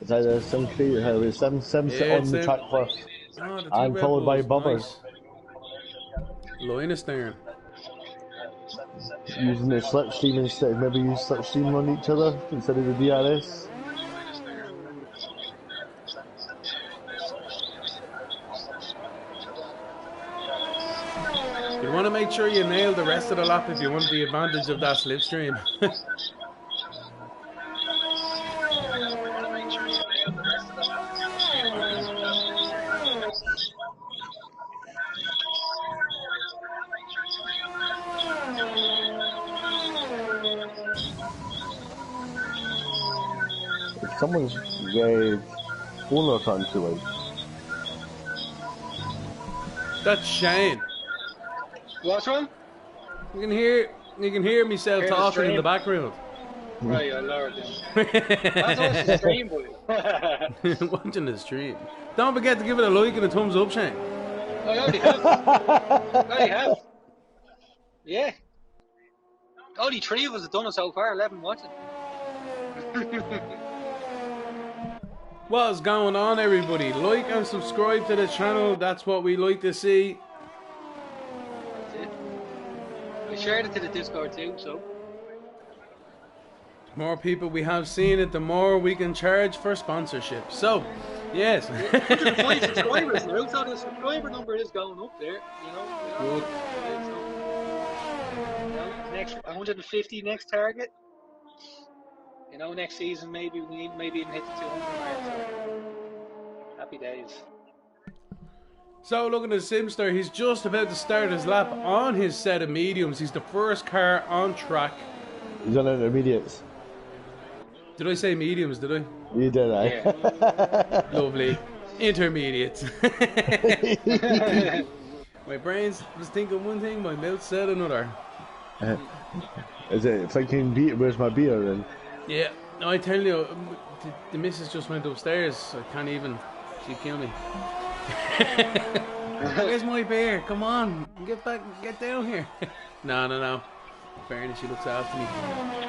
It's either Sim Street or Sim sit on the track first. And followed by Bubbers. Linus there. Using the slipstream instead, maybe use slipstream on each other instead of the DRS. You want to make sure you nail the rest of the lap if you want the advantage of that slipstream. Someone's phone or something too loud. That's Shane. What's wrong? You can hear myself Hear the talking in stream? the background. Right, I lowered it. That's us the stream, boy. Watching the stream. Don't forget to give it a like and a thumbs up, Shane. I already have. I already have. Yeah. Only 3 of us have done it so far, 11 watching. What's going on, everybody? Like and subscribe to the channel. That's what we like to see. That's it. I shared it to the Discord too, so. The more people we have seen it, the more we can charge for sponsorship. So, yes. 105 subscribers now, so the subscriber number is going up there, you know. Good. Next 150 next target. You know, next season maybe we maybe even hit the 200 mark. So happy days. So looking at Simster, he's just about to start his lap on his set of mediums. He's the first car on track. He's on intermediates. Did I say mediums, did I? You did, I. Yeah. Lovely. Intermediates. My brains was thinking one thing, my mouth said another. Is it thinking, where's my beer then? Yeah, no, I tell you, the missus just went upstairs. I can't even. She killed me. Where's my beer? Come on, get back, get down here. No. Fairness, she looks after me.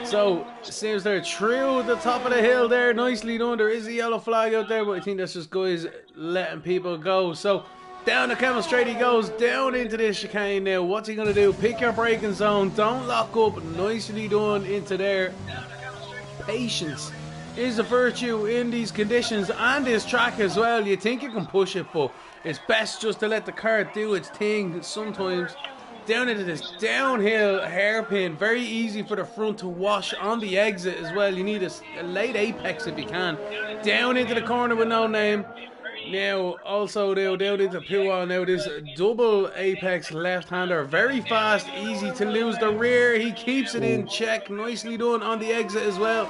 So, seems they're through the top of the hill there. Nicely done. There is a yellow flag out there, but I think that's just guys letting people go. So, down the camel straight he goes, down into this chicane now. What's he going to do? Pick your braking zone. Don't lock up. Nicely done into there. Patience is a virtue in these conditions and this track as well. You think you can push it, but it's best just to let the car do its thing sometimes. Down into this downhill hairpin, very easy for the front to wash on the exit as well. You need a late apex if you can. Down into the corner with no name. Now also down into Puwa. Now this double apex left-hander, very fast, easy to lose the rear. He keeps it in check, nicely done on the exit as well.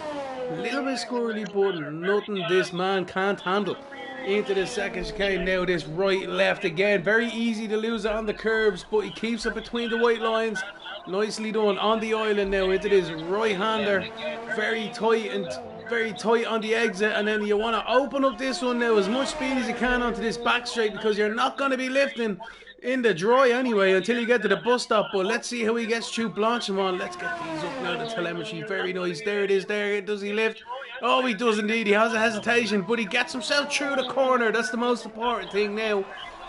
A little bit squirrely, but nothing this man can't handle. Into the second chicane now, this right left again, very easy to lose it on the curbs, but he keeps it between the white lines. Nicely done on the island now into this right-hander, very tight on the exit, and then you want to open up this one now as much speed as you can onto this back straight, because you're not going to be lifting in the dry anyway until you get to the bus stop. But let's see how he gets through Blanchimont. Let's get these up now, the telemetry, very nice. There it is, there. Does he lift? Oh, he does indeed. He has a hesitation, but he gets himself through the corner. That's the most important thing now.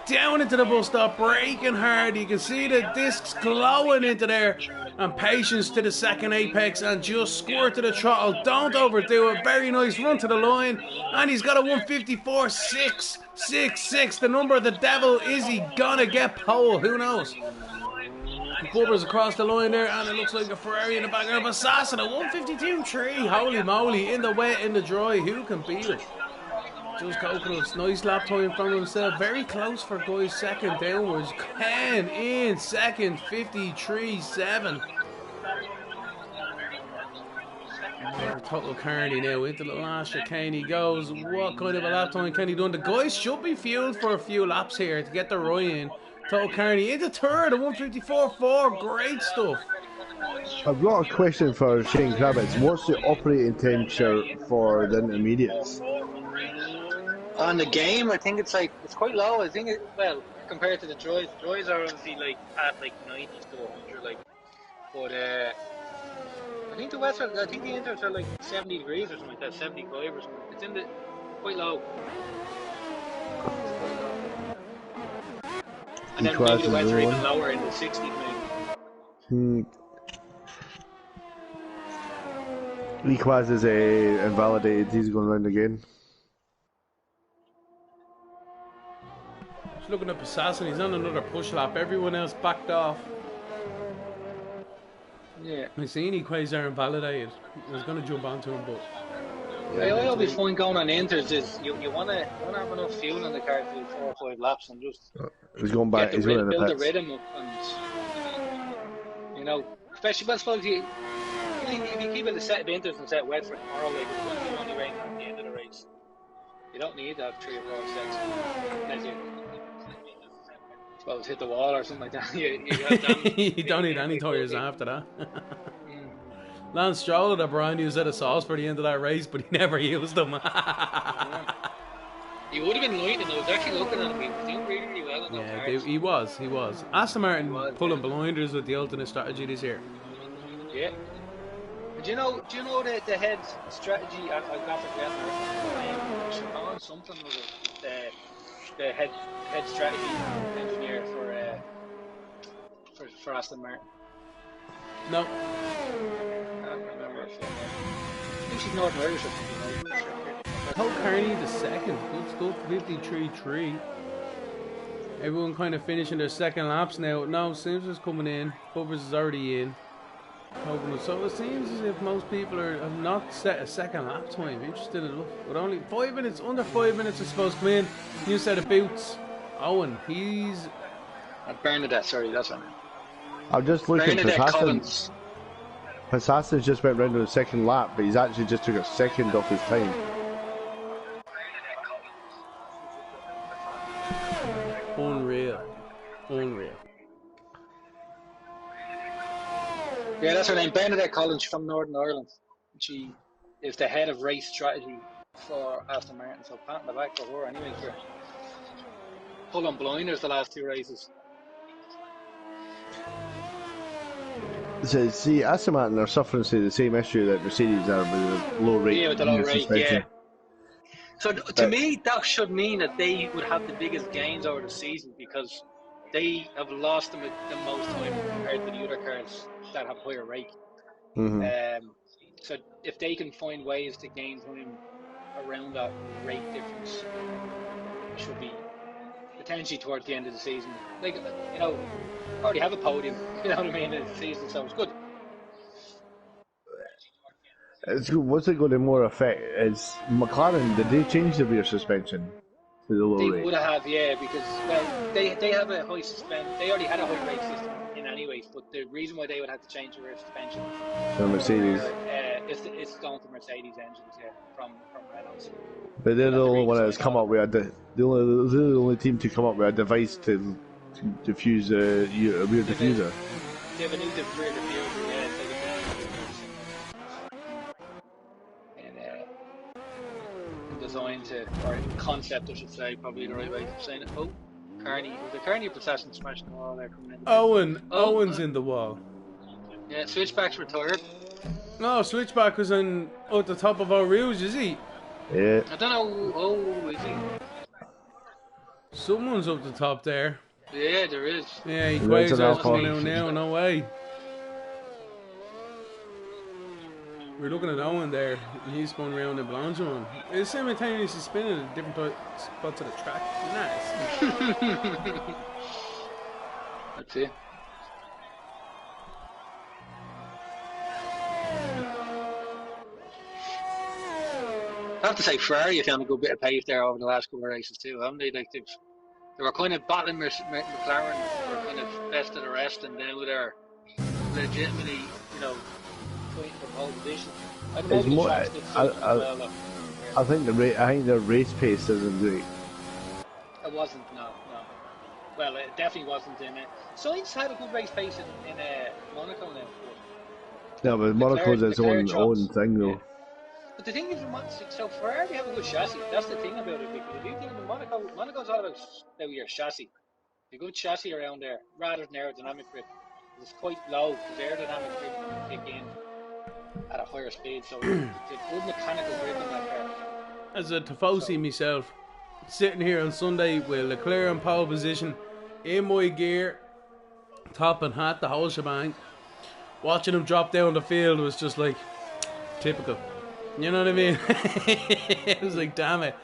Down into the bus stop, braking hard. You can see the discs glowing into there. And patience to the second apex and just squirt to the throttle. Don't overdo it. Very nice run to the line. And he's got a 154.666. The number of the devil. Is he gonna get pole? Who knows? Bubbers across the line there, and it looks like a Ferrari in the background of Assassin. A 152.3. Holy moly. In the wet, in the dry. Who can beat it? Just Coconuts, nice lap time from himself. Very close for guys second downwards. Ken in second, 53.7. Total Carney now into the last chicane he goes. What kind of a lap time can he do? The guys should be fueled for a few laps here to get the right in. Total Carney into third, a 154.4. Great stuff. I've got a question for Shane Kravitz. What's the operating temperature for the intermediates? On the game, I think it's quite low. I think compared to the dries. The dries are obviously at 90 to 100 but I think the inters are 70 degrees or something like that, 75 or something. It's in the quite low. And then maybe the wets are even lower in the 60s maybe. Liquaz is invalidated. He's going round again. Just looking at Assassin, he's on another push lap. Everyone else backed off. Yeah. I seen Equays are invalidated. I was going to jump onto him, but... Yeah, I always find going on inters is you want to have enough fuel in the car to do 4 or 5 laps and just he's going back. He's build the rhythm up, and especially, I suppose if you keep it a set Vinters and set wet for tomorrow, like it's going to be only raining at the end of the race. You don't need to have 3 or 4 sets. Unless you suppose hit the wall or something like that. You got damage. You don't need any tires after that. Lance Stroll had a brand new set of sauce for the end of that race, but he never used them. He would have been lightning. I was actually looking at him. He was doing really, really well in those cars. He was. Aston Martin pulling blinders with the ultimate strategy this year. Yeah. Do you know the head strategy? I got forgetting Siobhan something was it? The head strategy engineer for Aston Martin. No. I can't remember. I think she's Northern Irish or something. Cole Carney the second. Good stuff. 53.3. Everyone kind of finishing their second laps now. No, Sims is coming in. Bubbers is already in. So it seems as if most people have not set a second lap time. Interesting enough. But only 5 minutes, under 5 minutes are supposed to come in. New set of boots. Owen, he's... Bernadette, sorry, that's what I meant. I'm just looking at Collins. Passassin's just went round to the second lap, but he's actually just took a second off his time. Unreal. Yeah, that's her name, Bernadette Collins from Northern Ireland. She is the head of race strategy for Aston Martin, so pat in the back for her anyway for pulling blinders the last 2 races. So, see, Aston Martin are suffering the same issue that Mercedes are with the low rate. Yeah, with the low rate, yeah. So to me, that should mean that they would have the biggest gains over the season because they have lost the most time compared to the other cars that have higher rate. So if they can find ways to gain time around that rate difference, it should be potentially towards the end of the season. Like, you know, already have a podium, you know what I mean, in the season, so it's good. What's it going to more affect? Is McLaren, did they change the rear suspension to the low rate? They would have, yeah, because, well, they have a high they already had a high rate system in anyways, but the reason why they would have to change the rear suspension to Mercedes. It's going to Mercedes engines, yeah, from Renault. But they're the only one that's come up with they're the only team to come up with a device to diffuse a rear diffuser. They have a new rear diffuser, yeah. Designed to, or concept I should say, probably the right way of saying it. Oh, Carney, was the Carney procession smashing the wall there coming in? Owen's in the wall. Yeah, Switchback's retired. No, Switchback was at the top of our Rouge, is he? Yeah. I don't know, oh, is he? Someone's up the top there. Yeah, there is. Yeah, he Quasar's coming out now, no way. We're looking at Owen there. He's going around the Blanche one. It's simultaneously spinning at different spots of the track. Nice. That's it. I have to say, Ferrari have found a good bit of pace there over the last couple of races too, haven't they? Like they were kind of battling McLaren, were kind of best of the rest, and now they're legitimately, you know, fighting for pole position. I think the race pace isn't great. It wasn't, no. Well, it definitely wasn't in it. Sainz had a good race pace in Monaco now. No, but Monaco's its own thing though. Yeah. But the thing is, so Ferrari have a good chassis. That's the thing about it. Because if you think of Monaco's all about your chassis. A good chassis around there, rather than aerodynamic grip. It's quite low because aerodynamic grip can kick in at a higher speed. So it's a good mechanical grip in that car. As a Tifosi myself, sitting here on Sunday with Leclerc in pole position, in my gear, top and hat, the whole shebang, watching him drop down the field was just like typical. You know what I mean? It was like, damn it.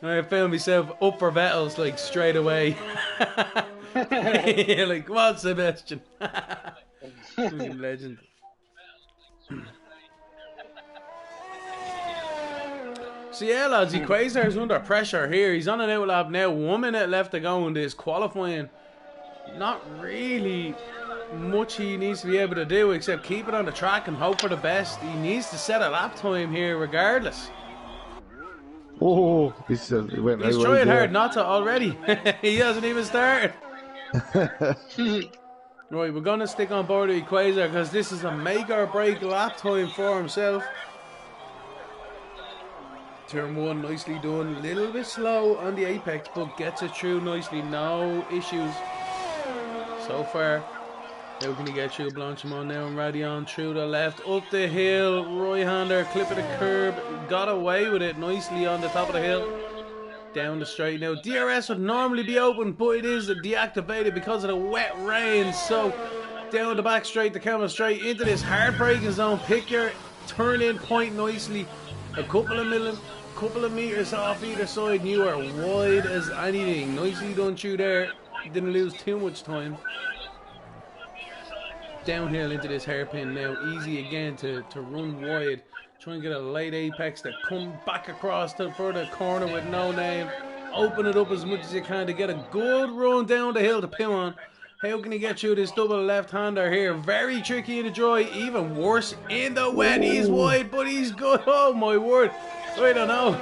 And I found myself up for Vettels like straight away. Like, come on, Sebastian. Legend. So yeah, lads, Quasar's under pressure here. He's on an outlap now. 1 minute left to go in this qualifying. Not really much he needs to be able to do except keep it on the track and hope for the best. He needs to set a lap time here regardless. Oh, he went He's right trying there. hard not to already. He hasn't even started. Right, we're going to stick on board with Equator because this is a make or break lap time for himself. Turn 1 nicely done, a little bit slow on the apex but gets it through nicely, no issues so far. How can he get through Blanchimont now and Radion through the left, up the hill, right-hander, clip of the curb, got away with it nicely on the top of the hill. Down the straight now. DRS would normally be open, but it is deactivated because of the wet rain. So down the back straight, the camera straight into this hard braking zone. Pick your turn in point nicely. A couple of meters off either side, and you are wide as anything. Nicely done through there. Didn't lose too much time. Downhill into this hairpin now. Easy again to run wide. Try and get a late apex to come back across to further corner with no name. Open it up as much as you can to get a good run down the hill to Pimon. How can he get through this double left-hander here? Very tricky in the dry, even worse in the wet. He's wide, but he's good. Oh my word. I don't know.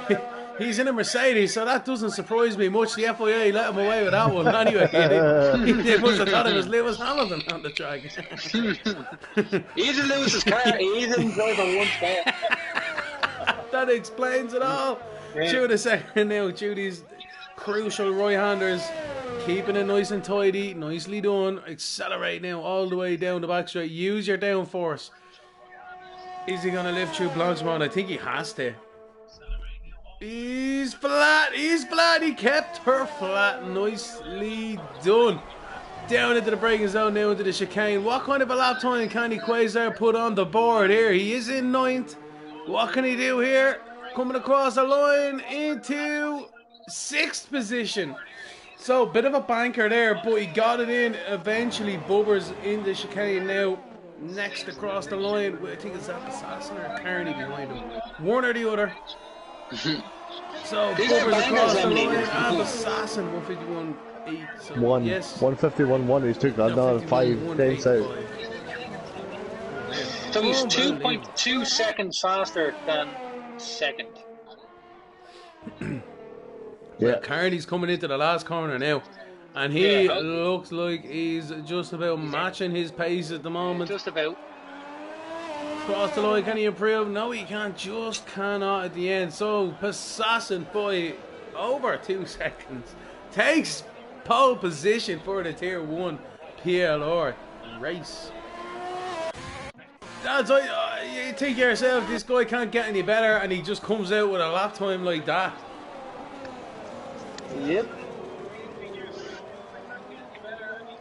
He's in a Mercedes, so that doesn't surprise me much. The FIA let him away with that one. Anyway, they must have thought it was Lewis Hamilton on the track. He didn't lose his car. He didn't drive on one car. That explains it all. Yeah. Through the second now, through these crucial right-handers. Keeping it nice and tidy. Nicely done. Accelerate now all the way down the back straight. Use your downforce. Is he going to lift through Blanchimont? I think he has to. He's flat. He's flat. He kept her flat. Nicely done. Down into the braking zone now into the chicane. What kind of a lap time can Quasar put on the board here? He is in 9th. What can he do here? Coming across the line into 6th position. So, bit of a banker there, but he got it in eventually. Bubbers in the chicane now. Next across the line. I think it's that Assassin or Carney behind him. One or the other. So, Bubbers across the line. And Assassin 151.8. So, One. yes. 151.1. He's took another 5 tenths out. So he's 2.2 seconds faster than second. Yeah. Carney's coming into the last corner now. And he looks like he's just about matching his pace at the moment. Just about. Cross the line, can he improve? No, he can't. Just cannot at the end. So, Assassin by over 2 seconds takes pole position for the Tier 1 PLR race. That's like, you think to yourself, this guy can't get any better, and he just comes out with a lap time like that. Yep.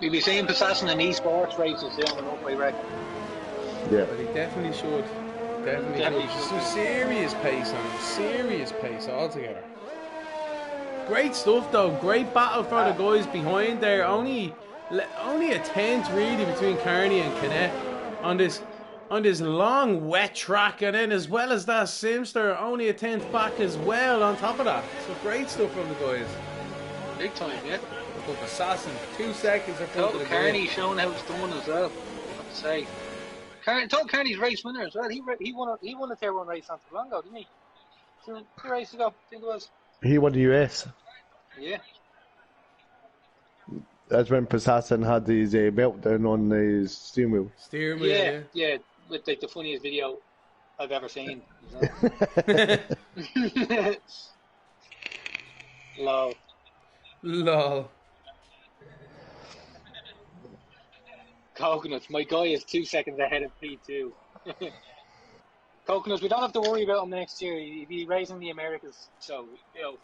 You'll be seeing Assassin in esports races down and up, I reckon. Yeah. But he definitely should. Definitely should. Some serious pace on him. Serious pace altogether. Great stuff though. Great battle for the guys behind there. Only a tenth really between Carney and Canet on this long wet track, and then as well as that Simster only a tenth back as well on top of that. So great stuff from the guys. Big time, yeah. Up Assassin 2 seconds in front of the Carney showing how it's done as well. I have to say. Carney's race winner as well. He won a Tier 1 race on Blanco, didn't he? 2 races ago, I think it was. He won the US. Yeah. That's when Assassin had his meltdown on his steering wheel. Steering wheel, yeah. With like the funniest video I've ever seen. Lol. Coconuts, my guy is 2 seconds ahead of P2. Coconuts, we don't have to worry about him next year. He'll be raising the Americas, so we'll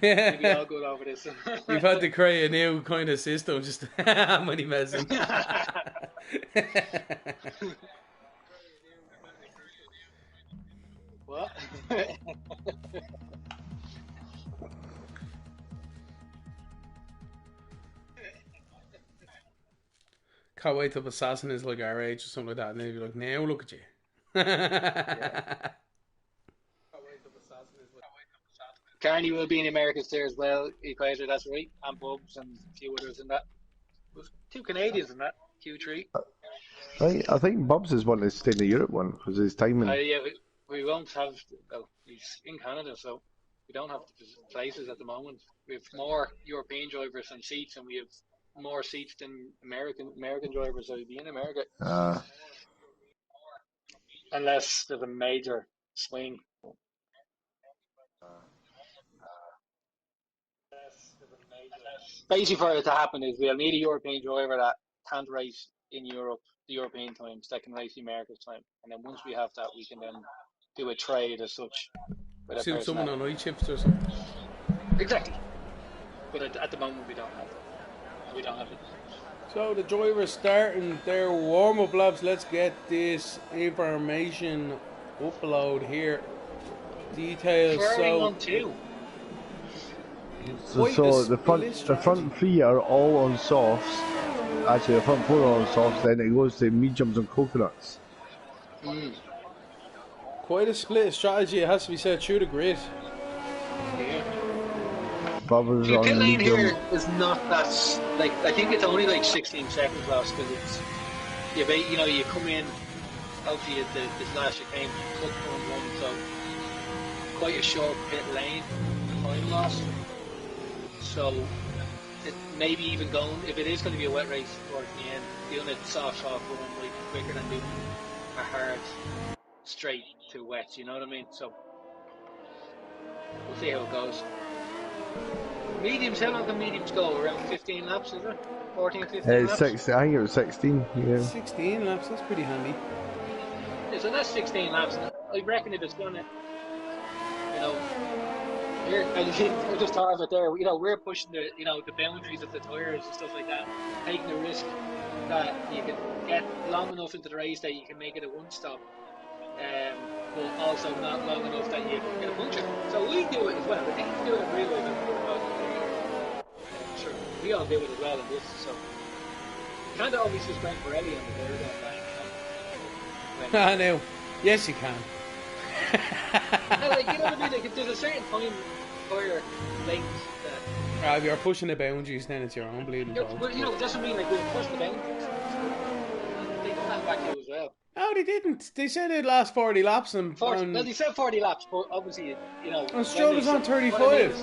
be all good over this. You've had to create a new kind of system just money messing. What? Can't wait till Assassin is like our age or something like that, and then you'll be like, now look at you. Carney will be in the Americas there as well, Equator, that's right, and Bubs and a few others in that. There's 2 Canadians in that. Q3. Right, I think Bubs is wanting to stay in the Europe one because his timing. Yeah, we won't have. Well, he's in Canada, so we don't have the places at the moment. We have more European drivers than seats, and we have more seats than American drivers. So he'll be in America unless there's a major swing. Basically, for it to happen is we'll need a European driver that can't race in Europe, the European times, that can race the American time. And then once we have that, we can then do a trade as such with a Suit someone personnel. on night shifts or something. Exactly. But at the moment, we don't have that. We don't have it. So the drivers starting their warm-up laps. Let's get this information upload here. Details. So the front three are all on softs. Actually, the front four are on softs. Then it goes to mediums and coconuts. Quite a split strategy. It has to be said through the grid. Yeah. Bubbles The on pit lane medium. here is not that like I think it's only like 16 seconds lost because it's you come in obviously this last chicane cut turn one, so quite a short pit lane time loss. So it maybe even going if it is going to be a wet race towards the end, doing a soft run might be quicker than doing a hard straight to wet. You know what I mean? So we'll see how it goes. Mediums, how long can mediums go? Around 15 laps, is it? 14, 15 laps? 16, I think it was 16, yeah. 16 laps, that's pretty handy. Yeah, so that's 16 laps. And I reckon if it's going to, here, I just thought of it there, we're pushing the boundaries of the tyres and stuff like that, taking the risk that you can get long enough into the race that you can make it a one-stop, but also not long enough that you get a puncture. So we do it as well. I think we do it in real life. Sure, we all do it as well in this, so kind of always just went for Ellie on the third one. I know. Yes, you can. No, like, you know what I mean? Like, if there's a certain time fire length that... if you're pushing the boundaries, then it's your own bleeding fault. Well, that's what I mean, like, we'll push the boundaries. They done that back here as well. No, they didn't. They said it'd last 40 laps. And well, they said 40 laps, but obviously, And Stroll was on 35.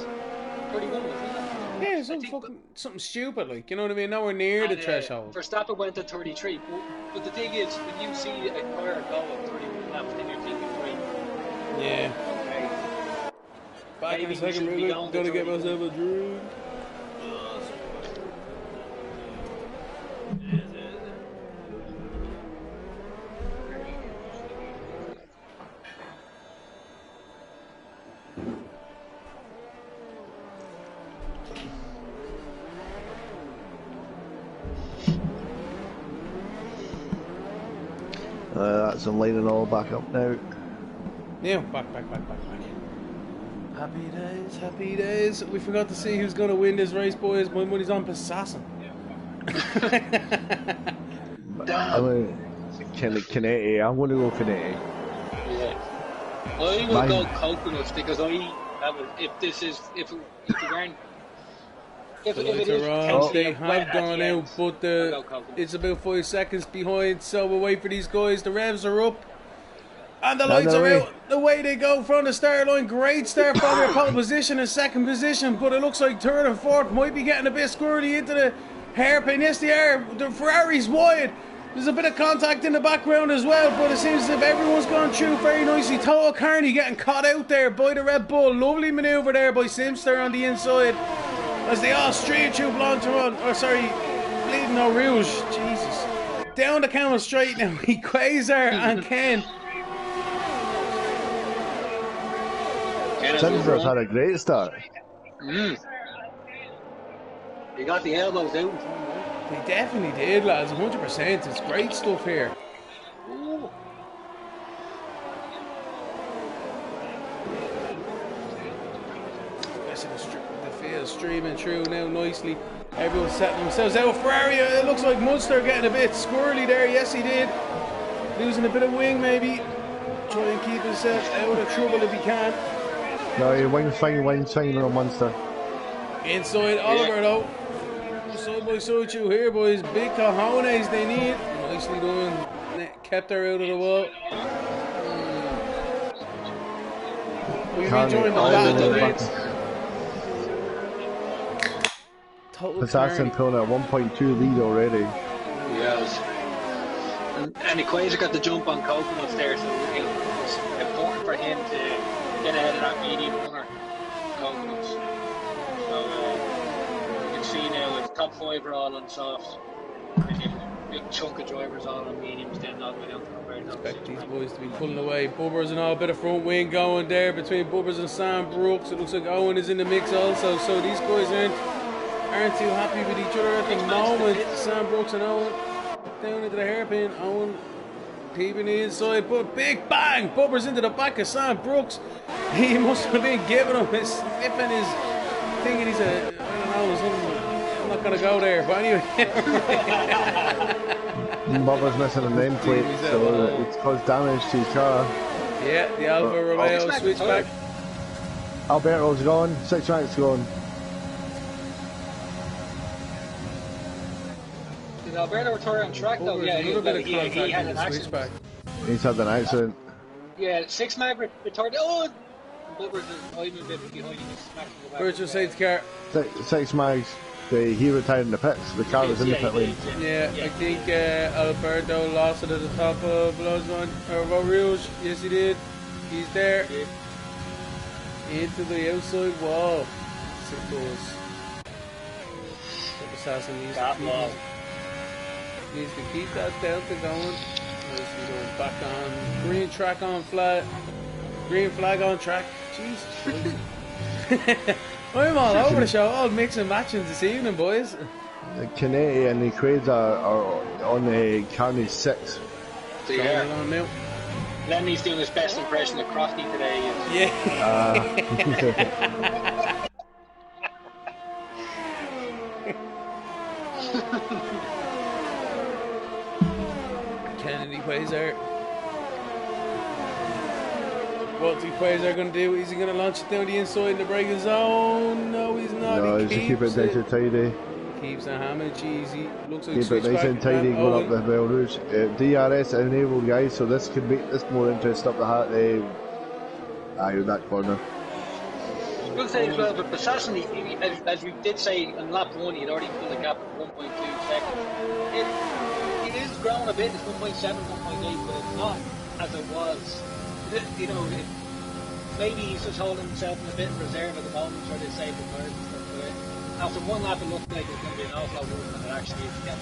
31, wasn't it? Yeah, something stupid, like, you know what I mean? Nowhere near the threshold. Verstappen went to 33, but the thing is, when you see a car go at 31 laps, then you're thinking, right? Yeah. Okay. Back in a second, really. Gonna get myself a drink. That's I'm lining all back up now. Yeah, back. Happy days. We forgot to see who's going to win this race, boys. My money's on Passassin. Canetti. I'm going to go Canetti. Yeah. I will go coconuts because if it is wrong. They have gone out, but it's about 5 seconds behind, so we'll wait for these guys. The revs are up, and the lights are out. The way they go from the start line, great start from your pole position and second position, but it looks like third and fourth might be getting a bit squirrely into the hairpin. Yes, they are. The Ferrari's wide. There's a bit of contact in the background as well, but it seems as if everyone's gone through very nicely. Toto Carney getting caught out there by the Red Bull. Lovely manoeuvre there by Simster on the inside. As they all straight through Bleeding Eau Rouge. Jesus. Down the camel straight now. Quasar and Ken. Simster's had a great start. He got the elbows out. They definitely did, lads. 100%. It's great stuff here. Ooh. The field streaming through now nicely. Everyone's setting themselves out. Ferrari, it looks like Munster getting a bit squirrely there. Yes, he did. Losing a bit of wing, maybe. Try and keep himself out of trouble if he can. No, wing's fine on Munster. Inside Oliver, though. side by side two here, boys. Big cojones they need. Nicely done. Kept her out of the wall. We rejoined the battle. Total Assassin pulling at 1.2 lead already. Yes. And Equator got the jump on Coconuts there, so it's important for him to get ahead of that medium runner, Coconuts. So you can see now it's top 5 are all on soft. A big chunk of drivers all on mediums, then all the way down to the expect these boys to be pulling away. Bubbers and all, a bit of front wing going there between Bubbers and Sam Brooks. It looks like Owen is in the mix also, so these guys aren't too happy with each other at the moment. Sam Brooks and Owen down into the hairpin. Owen keeping the inside, but big bang! Bubbers into the back of Sam Brooks. He must have been giving him his sniffing his thing, and he's I don't know, something. I'm not gonna go there, but anyway. Bubba's missing a nameplate, so it's caused damage to his car. Yeah, the Alfa Romeo switchback. Alberto's gone, 6 ranks gone. Did Alberto retire on track though? Yeah, he had an accident. He's had an accident. Yeah, 6 mag retired. Oh! Bubbers is hiding a bit behind him. Where's your safety car? 6 mags. He retired in the pits. The car was in the pit lane. Yeah, I think Alberto lost it at the top of Blazon or Rouge. Yes, he did. He's there. Into the outside wall. It goes. Assassin needs to keep that delta going. Back on green track on flat. Green flag on track. Jesus. I'm all over the show, all mixing and matching this evening, boys. Canete and the Quades are on the Carney 6. So yeah. Lemny's doing his best impression of Crofty today. Yeah. Kennedy Quasar. What's Quasar going to do? Is he going to launch it down the inside in the braking zone? No, he's not. No, he keep it nice and tidy. Keeps the hammer cheesy. Looks like keep it nice and tidy going up the Bell Rouge. DRS enabled, guys, so this could make this more interesting up the hat. That corner. I will say as well, but Assassin, as we did say in lap 1, he'd already pulled a gap of 1.2 seconds. It is growing a bit. It's 1.7, 1.8, but it's not as it was. Maybe he's just holding himself in a bit of reserve at the moment, trying to save the cars and stuff. But after one lap, it looked like it was going to be an awful lot worse than it actually is to get up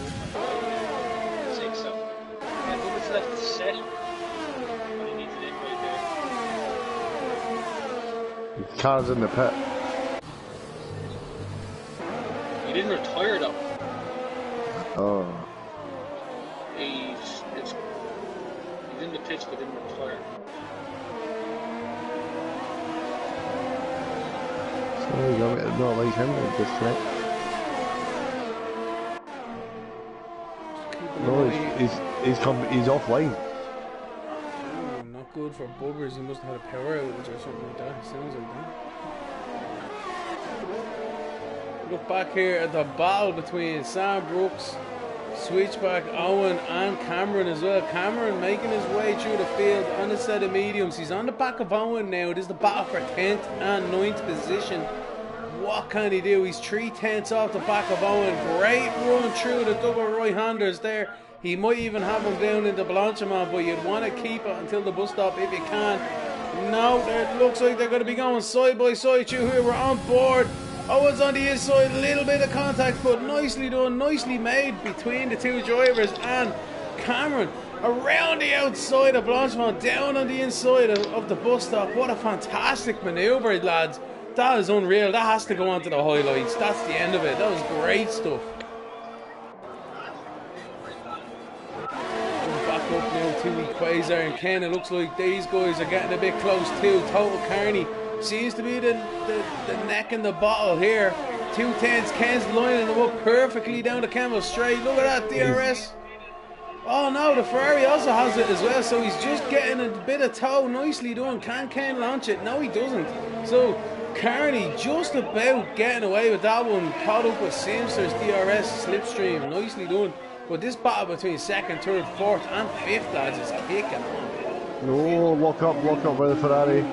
6. So, yeah, Bubba's left to set. But he needs it in right there. The car's in the pit. He didn't retire though. Oh. He's in the pitch but didn't retire. There you go, not like him at this track. No, he's offline. Oh, not good for Bubbers. He must have had a power outage or something like that. Sounds like that. Look back here at the battle between Sam Brooks, Switchback, Owen and Cameron as well. Cameron making his way through the field on the set of mediums. He's on the back of Owen now. This is the battle for 10th and 9th position. What can he do? He's 3/10 off the back of Owen. Great run through the double right-handers there. He might even have him down in the Blanchimont, but you'd want to keep it until the bus stop if you can. No, it looks like they're going to be going side by side through here. We're on board. Owen's on the inside, a little bit of contact, but nicely done, nicely made between the two drivers. And Cameron around the outside of Blanchimont, down on the inside of the bus stop. What a fantastic manoeuvre, lads. That is unreal. That has to go on to the highlights. That's the end of it. That was great stuff. Back up now to Quasar and Ken. It looks like these guys are getting a bit close too. Total Carney seems to be the neck in the bottle here. 2/10s. Ken's lining them up perfectly down the Camel straight. Look at that DRS. Oh no, the Ferrari also has it as well, so he's just getting a bit of tow. Nicely done. Can Ken launch it? No, he doesn't. So Carney just about getting away with that one. Caught up with Simster's DRS slipstream. Nicely done. But this battle between second, third, fourth, and fifth, lads, is kicking on. No, lock up with the Ferrari.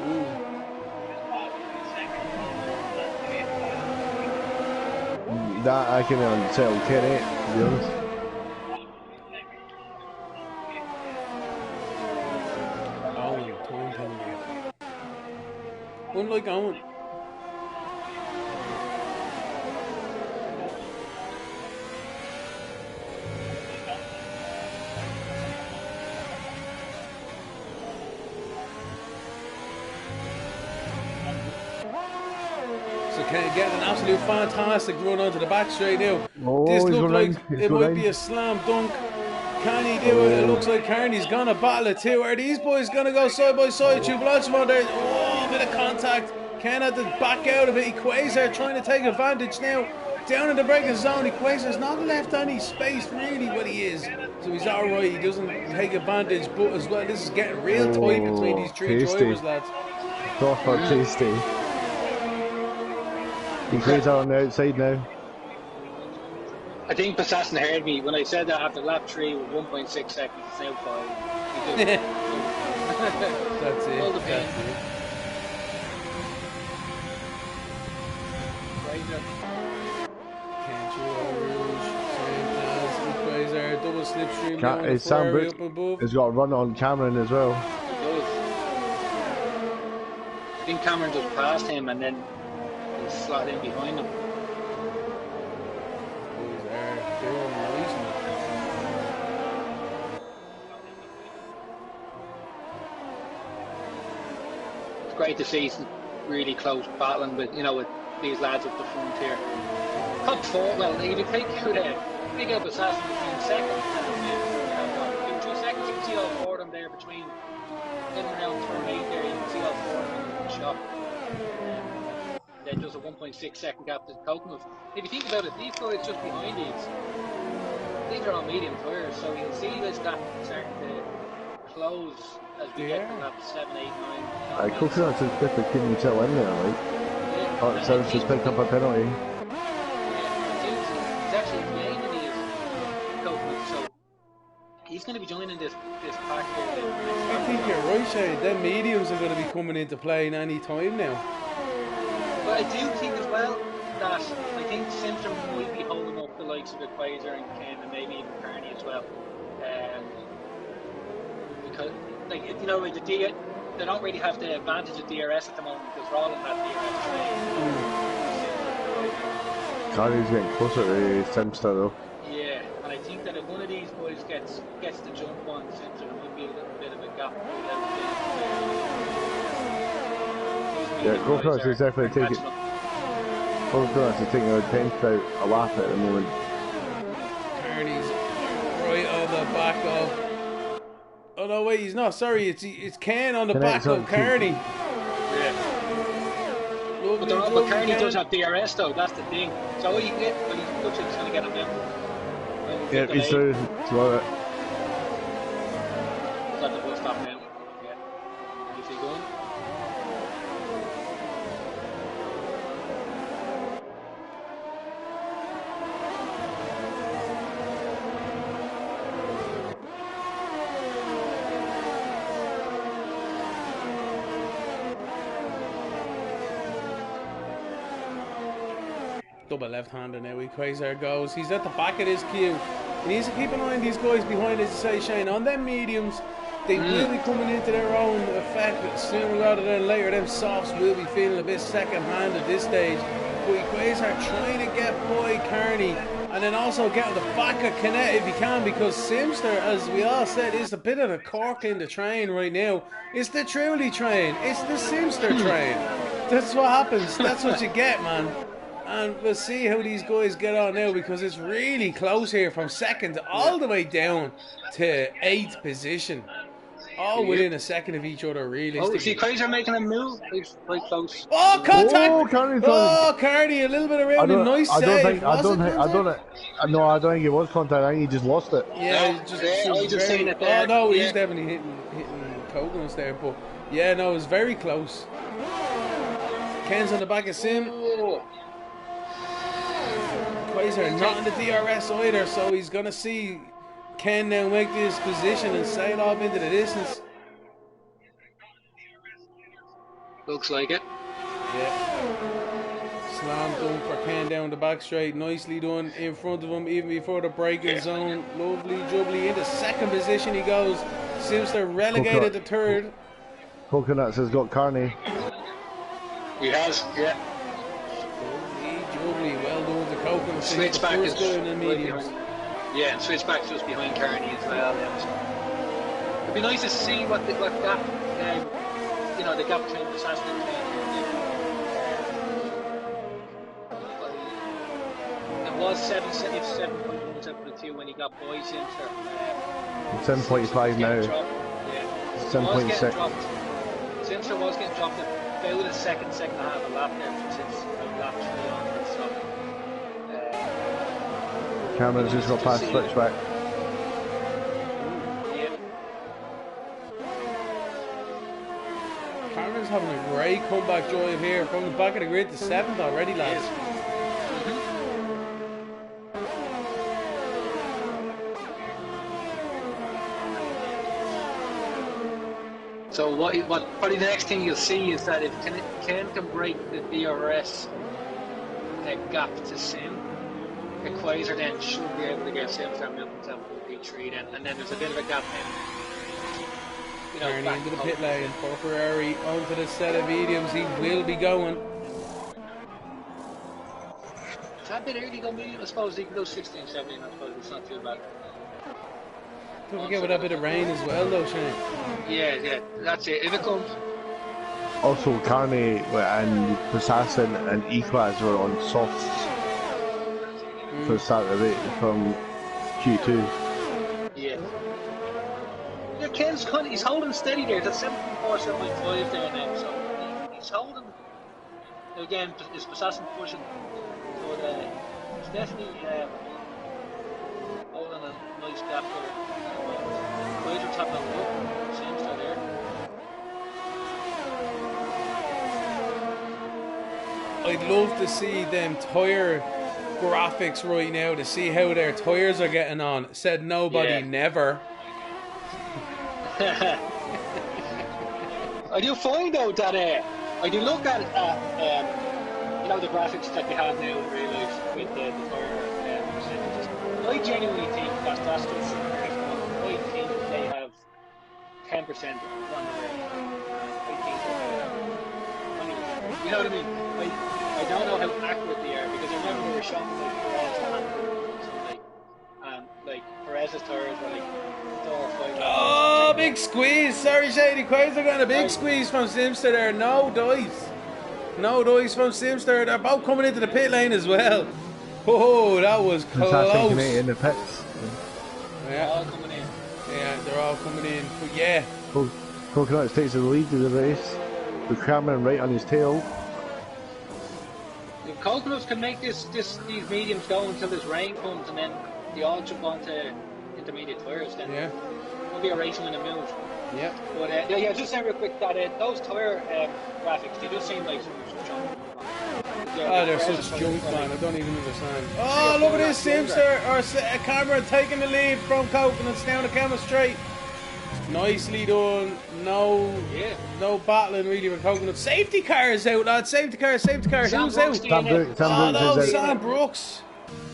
That I can tell Kenny, to be honest. Owen, time penalty. Unlike Owen. So getting an absolute fantastic run onto the back straight now. Oh, this looks like it might in. be a slam dunk. Can he do it? It looks like Carney's gonna battle it too. Are these boys gonna go side by side? Two Blanchimont there. Oh, a bit of contact. Ken had to back out of it. Equazer trying to take advantage now. Down in the braking zone. Equazer's not left any space really, but he is. So he's alright. He doesn't take advantage, but as well, this is getting real tight between these three drivers, lads. Proper tasty. Equazer on the outside now. I think Passassin heard me when I said that after lap 3 with 1.6 seconds, it's now 5. That's it. All the pain. That's it. Can't you Rouge, same as Equazer, double slipstream down the Sam Ferrari Brooks up above. has got a run on Cameron as well. It does. I think Cameron just passed him and then he slot in behind him. It's great to see some really close battling with these lads up the front here. Top 4, well, if you take out big up Assassin between second and 2 seconds, you can see all 4 of them there between in and around turn 8 there, you can see all 4 of them in the shop. Then just a 1.6 second gap to Coconut. If you think about it, these guys just behind these are all medium tires, so you'll see this gap starting to close as we get to lap 7, 8, 9. Coconut's a bit of keeping himself in there, like. Yeah, Oh, so just picked up a penalty. yeah, he's actually behind in his Coconut, so he's going to be joining this pack here. I think you're right, Shane. Them mediums are going to be coming into play in any time now. But I do think as well that I think Simpson might be holding up the likes of Equazer and Ken and maybe even Carney as well. Because, like, they don't really have the advantage of DRS at the moment because they're all in that DRS. Carney's getting closer to Simpson though. Yeah, and I think that if one of these boys gets the jump on Simpson, it might be a little bit of a gap. Yeah, Coconut's is definitely taking. Coconut's is taking a 10th out a lap at the moment. Carney's right on the back of. Oh no, wait, he's not. Sorry, it's Ken on the back of Carney. Yeah. But Carney does have DRS though. That's the thing. So all you get, but he looks like he's going to get him now. Yeah, he's through. Slow it. He's at the bus stop now. Yeah. Is he going? Double left-hander now. Equazer goes. He's at the back of this queue. He needs to keep an eye on these guys behind, as you say, Shane. On them mediums, they will be coming into their own effect sooner rather than later. Them softs will be feeling a bit second-hand at this stage. But Equazer trying to get by Carney and then also get on the back of Canet if he can, because Simster, as we all said, is a bit of a cork in the train right now. It's the Truly train. It's the Simster train. That's what happens. That's what you get, man. And we'll see how these guys get on now, because it's really close here from second all the way down to 8th position. All within a second of each other, really. Oh, is Equazer making a move? He's quite close. Oh, contact! Oh, Carney's Carney, a little bit around him. Nice save. No, I don't think it was contact. I think he just lost it. Yeah, I just seen it there. Oh no, Yeah. he's definitely hitting Coconuts there, but yeah, no, it was very close. Ken's on the back of Sim. Oh. Quasar not in the DRS either, so he's gonna see Ken now make this position and sail off into the distance. Looks like it. Yeah. Slam dunk for Ken down the back straight. Nicely done in front of him, even before the braking zone. Lovely jubbly into second position he goes. Simster relegated to third. Coconuts has got Carney. He has, yeah. Jubbly, well done to Coconuts. Switchback is in the mediums. Yeah, and switchback's just behind Carney as well. Yeah. It'd be nice to see what gap, you know, the gap between the Assassin and it was 7.172 when he got boys in for 7.5 now. Yeah. 7.6. Simster was getting dropped about a second and a half a lap there since lap 3 onwards. So, Cameron's just got past switchback. yeah. Cameron's having a great comeback drive here from the back of the grid to 7th already, lads. So what probably the next thing you'll see is that if Ken can break the DRS gap to Sim, the Quasar then should be able to get Simster and Milton to P3 then, and then there's a bit of a gap then. You know, Turning into the pit lane for Ferrari onto the set of mediums. He will be going. It's a bit early though, I suppose he can go 16, 17, I suppose it's not too bad. Don't forget with that bit of rain as well though, Shane. Yeah, that's it. If it comes. Also, Carney and Assassin and Equaz were on softs for the start of the race from Q2. Yeah. Yeah, Ken's he's holding steady there. That's 7.4, 7.5 there now, so he's holding. Again, is Assassin pushing? But it's definitely holding a nice gap there. Quasar tapping up. Simster there. I'd love to see them tyre graphics right now to see how their tyres are getting on. Said nobody, never. I do find out that I do look at you know, the graphics that they have now in real life with the tyre percentages. I genuinely think that's just I think they have 10% on the way. I think you know what I mean? I don't know how accurate they are because I remember they were showing like Perez and like Perez's tires were like 4 or 5. Oh, big squeeze. Sorry, Shady Quasar got a big squeeze from Simster there. No dice. No dice from Simster. They're both coming into the pit lane as well. Oh, that was close. In the pits. Yeah, all coming in. Yeah, they're all coming in. But yeah. Coconuts takes the lead of the race with Cameron right on his tail. If Coconuts can make these mediums go until this rain comes and then they all jump onto intermediate tyres, then it'll be a race win and move. Yeah. But just saying real quick that those tyre graphics, they just seem like some junk. They're such junk, man. I don't even understand. Oh, look at this Simster or Cameron taking the lead from Coconuts down the camera straight. Nicely done. No battling really with Coconuts. Safety car is out, lads. Safety car. Who's out? Sam Brooks.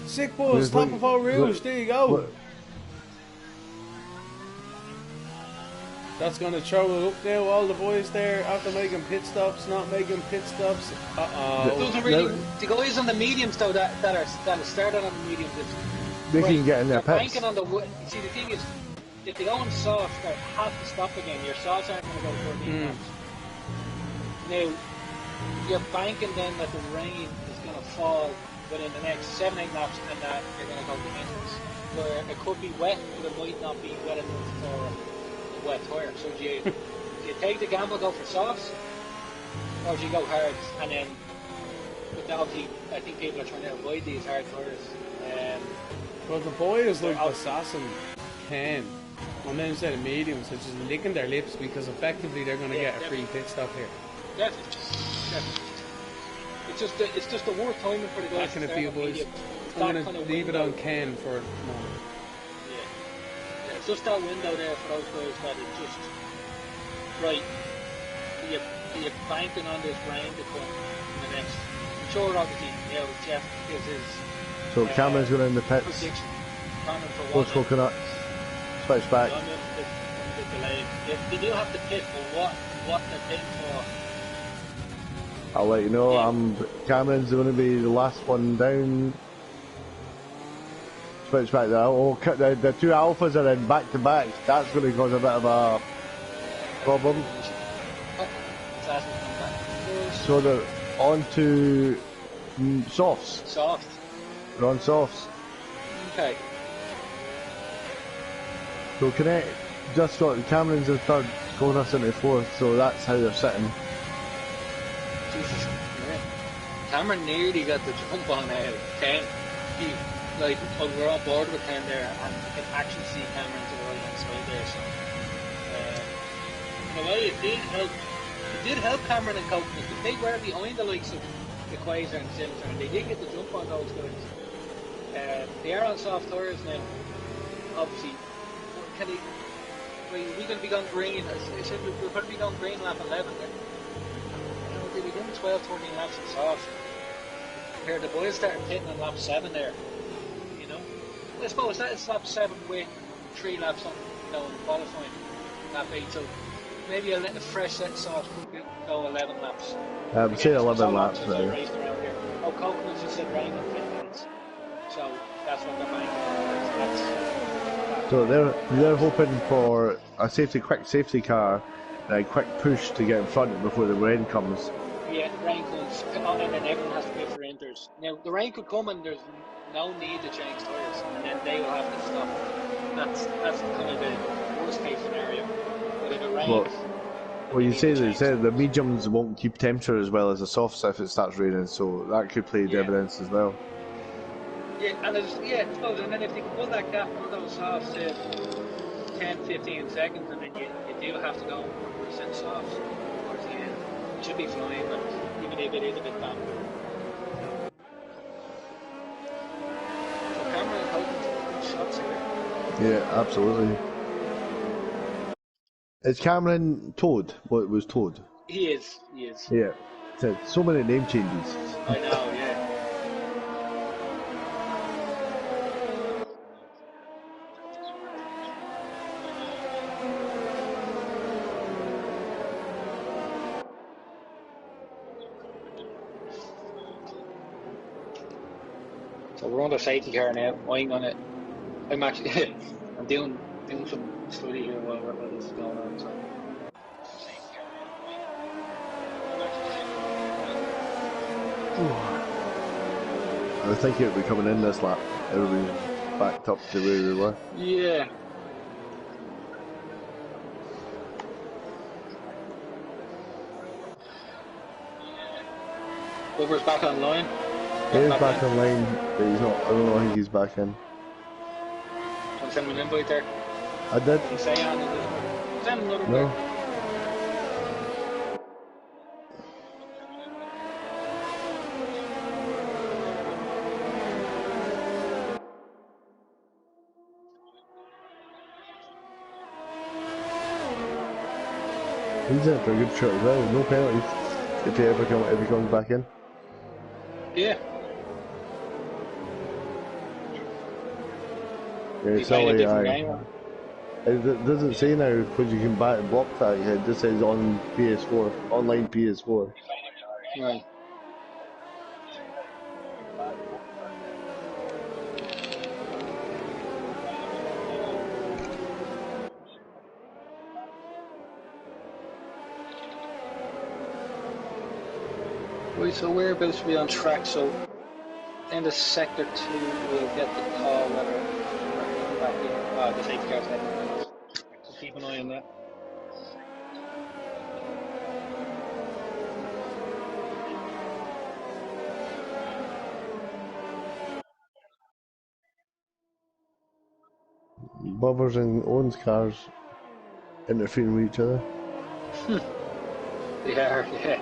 Sick buzz. Top of all Rouge. There you go. That's going to throw it up now. All the boys there after making pit stops, not making pit stops. The guys on the mediums though that are started on the mediums, they can get in their pits. Banking on the see the thing is, if they go on soft, they have to stop again. Your softs aren't going to go 14 laps. Now you're banking then that the rain is going to fall within the next 7-8 laps, and that you're going to go to ends where it could be wet, but it might not be wet enough for wet tyre. So do you take the gamble, go for softs, or do you go hard? And then, but obviously, I think people are trying to avoid these hard tyres. Well, the boys like Assassin can, and then instead of mediums, which is licking their lips because effectively they're going to get a free pit stop here. Definitely. it's just the worst timing for the guys. Back in a few, boys. I'm gonna kind of leave it window. on Ken for a moment. Yeah, it's just that window there for those guys that it's just right. You're banking on this rain to come in the next. I'm sure, obviously, Jeff is his. So Cameron's going in the pits. Prediction. Cameron for Post what? coconut. Switch back. They do have to pit for what they're pitting for. I'll let you know. Cameron's going to be the last one down. Switch back there. The two alphas are in back to back. That's going to cause a bit of a problem. So they're on to softs. Soft. They're on softs. Okay. So Connect just got Cameron's in third, Conus into fourth, so that's how they're sitting. Jesus. Yeah. Cameron nearly got the jump on Ken. We're on board with Ken there, and you can actually see Cameron to the right hand side there. So, in a way, it did help. It did help Cameron and Copeland, because they were behind the likes of the Quasar and Sinister, and they did get the jump on those guys. They are on soft tires now. Obviously, are we going to be going green? I said we're going to be going green lap 11 then. They'll be doing 12, 14 laps in soft. Here, the boys started pitting on lap 7 there. I suppose that is lap 7 with 3 laps on, in qualifying. Lap 8, so maybe a fresh set soft could go 11 laps. Say 11 laps now. Oh, Coconuts just said rain in 10 minutes. So that's what they're banking on. So they're hoping for a quick safety car and a quick push to get in front before the rain comes. Yeah, rain comes, and then everyone has to wait for inters. Now, the rain could come and there's no need to change tyres, and then they will have to stop. That's kind of the worst case scenario. But if it rains... Well, you say the mediums won't keep temperature as well as the softs if it starts raining, so that could play dividends as well. Yeah, and I suppose, and then if they can put that gap on those softs to 10-15 seconds, and then you do have to go 100% softs towards the end, it should be flying, but even if it is a bit bad. So Cameron and Hogan good shots here. Yeah, absolutely. Is Cameron Toad? What was Toad? He is. Yeah. So many name changes. I know, yeah. So we're on the safety car now. I'm actually I'm doing some study here while this is going on. So. I think it would be coming in this lap. Everybody's backed up to where we were. Yeah. Over's back online. He is back online, but he's not. I don't think he's back in. Want to send him an invite there? I did. Can you say on it? Send him another No. there. He's in for a good shot as well. No penalties if he comes back in. Yeah. Yeah, He's playing a different aye. game. It doesn't say now because you can block that. It just says on PS4, online PS4. Right. Right, so we're about to be on track, so in the sector 2 we'll get the call whether we're back in. The safety car's heading. So keep an eye on that. Bubbers and Owens cars interfering with each other. They are, yeah.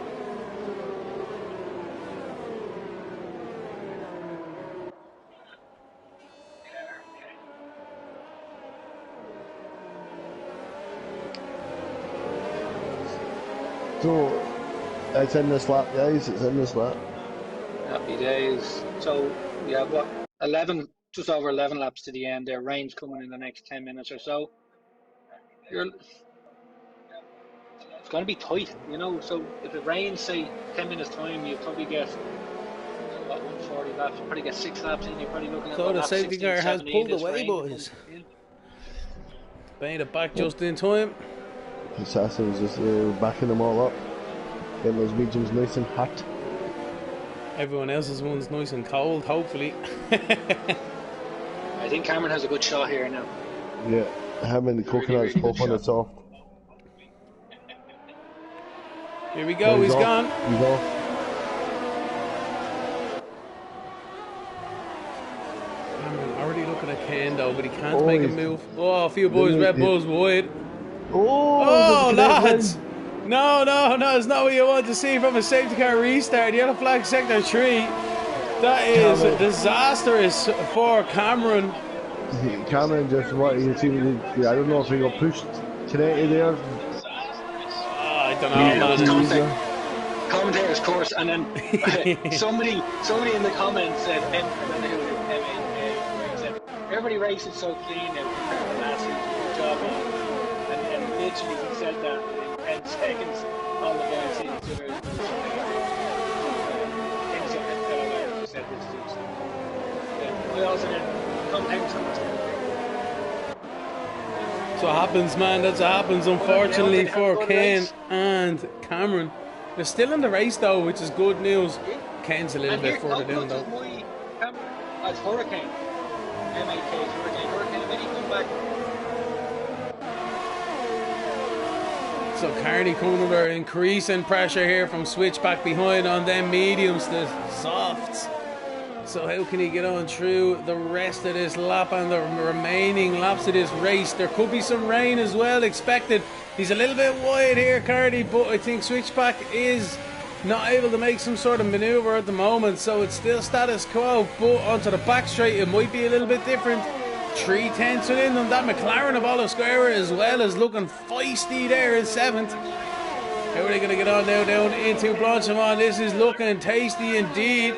So, it's in this lap, guys. It's in this lap. Happy days. So we have what 11, just over 11 laps to the end. There, rain's coming in the next 10 minutes or so. It's going to be tight, you know. So if it rains, say 10 minutes time, you probably get what 140 laps. You probably get 6 laps in. You're probably looking at So what, the lap safety 16, car has 17. pulled This away, rain to boys. come in. Made it back just in time. Assassin's just backing them all up. Getting those mediums nice and hot. Everyone else's one's nice and cold, hopefully. I think Cameron has a good shot here now. Yeah, him and the coconuts both on the top. Here we go, he's gone. He's off. Cameron already looking at Ken though, but he can't make a move. Oh, a few boys, Red Bulls wide. Oh, lads! No, it's not what you want to see from a safety car restart. Yellow flag sector 3. That is disastrous for Cameron. Cameron just what you see. I don't know if he got pushed connected there. I don't know. Yeah, commentator's course, and then somebody in the comments said, everybody races so clean now compared to last week. Good job, and literally he said that in 10 seconds. All the boys in each other. Said this is we also did commentators. So what happens, man. That's what happens, unfortunately, for Ken and Cameron. They're still in the race, though, which is good news. Ken's a little bit further down, though. As Hurricane. M-A-K, Hurricane, when he come back. So Carney coming under increasing pressure here from switchback behind on them mediums to softs. So how can he get on through the rest of this lap and the remaining laps of this race? There could be some rain as well expected. He's a little bit wide here, Carney, but I think switchback is not able to make some sort of manoeuvre at the moment, so it's still status quo, but onto the back straight it might be a little bit different. 3/10 within them. That McLaren of Olasquera as well is looking feisty there in 7th. How are they going to get on now down into Blanchimont? This is looking tasty indeed.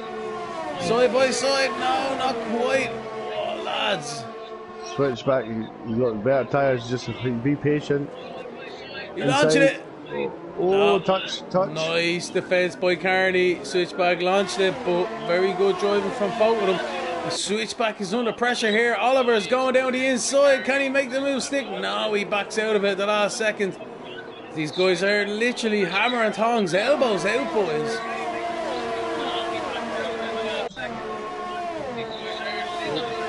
Side by side, no, not quite. Oh, lads. Switch back, you got better tyres, just be patient. He launched it. Oh, no. touch. Nice defence by Carney. Switchback launched it, but very good driving from both of them. The switchback is under pressure here. Oliver is going down the inside. Can he make the move stick? No, he backs out of it at the last second. These guys are literally hammer and tongs, elbows out, boys.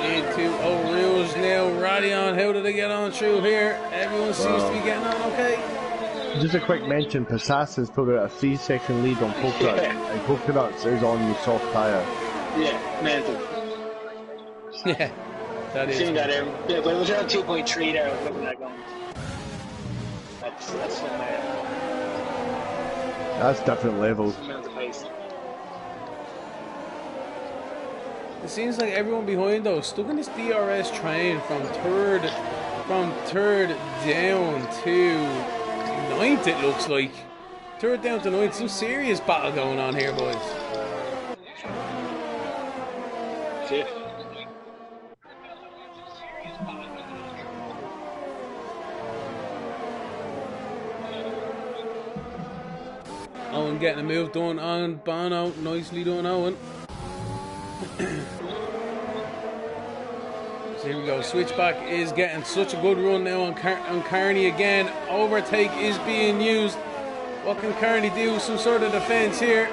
Into O'Reilly's now. Radion, how did they get on through here? Everyone seems to be getting on okay. Just a quick mention, Passassin's put out a 3-second lead on Coconuts, and Coconuts is on the soft tyre. Yeah, mental. Yeah, that is. Seen that there. Yeah, but it was around 2.3 there. I was looking at going. That's That's different levels. It seems like everyone behind though stuck in this DRS train from third down to 9th. It looks like 3rd down to 9th. Some serious battle going on here, boys. Yeah. Owen getting a move done on Bono. Nicely done, Owen. So here we go. Switchback is getting such a good run now on Carney again. Overtake is being used. What can Carney do? Some sort of defence here.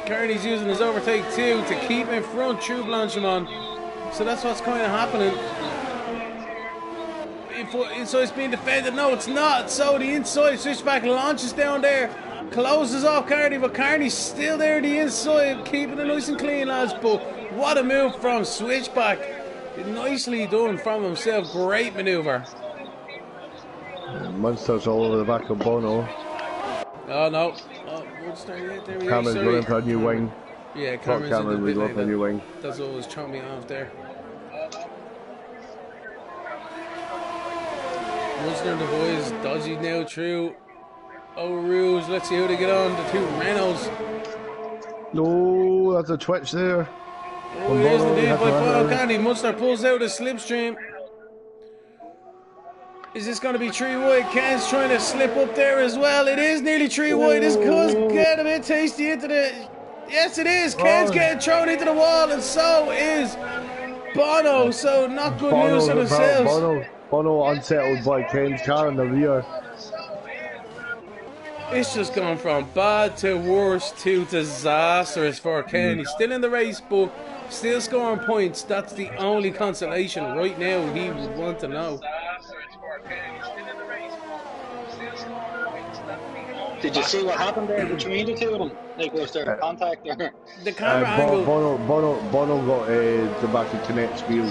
Carney's using his overtake too to keep in front through Blanchimont. So that's what's kind of happening. So it's being defended. No, it's not. So the inside switchback launches down there. Closes off Carney, but Carney's still there the inside, keeping it nice and clean, lads. But what a move from switchback. Nicely done from himself. Great manoeuvre. Monsters all over the back of Bono. Oh no. Oh, there we Cameron's going for a new wing. Yeah, Cameron was going for a new wing. That's what was throwing me off there. Munster and the boys dodgy now through Oh, Rouge, let's see how they get on. The two Renaults. No, that's a twitch there. Oh, it is indeed by Bono Candy. Munster pulls out a slipstream. Is this going to be 3 wide? Ken's trying to slip up there as well. It is nearly 3 wide. This could get a bit tasty into the... Yes, it is. Ken's getting thrown into the wall, and so is Bono. So not good news for themselves. Bono unsettled by Ken's car in the rear. It's just gone from bad to worse to disastrous for Ken. He's still in the race, but still scoring points. That's the only consolation right now he would want to know. Did you see what happened there between the two of them? Like, was there contact there? The camera angle. Bono got the back of Connect's wheel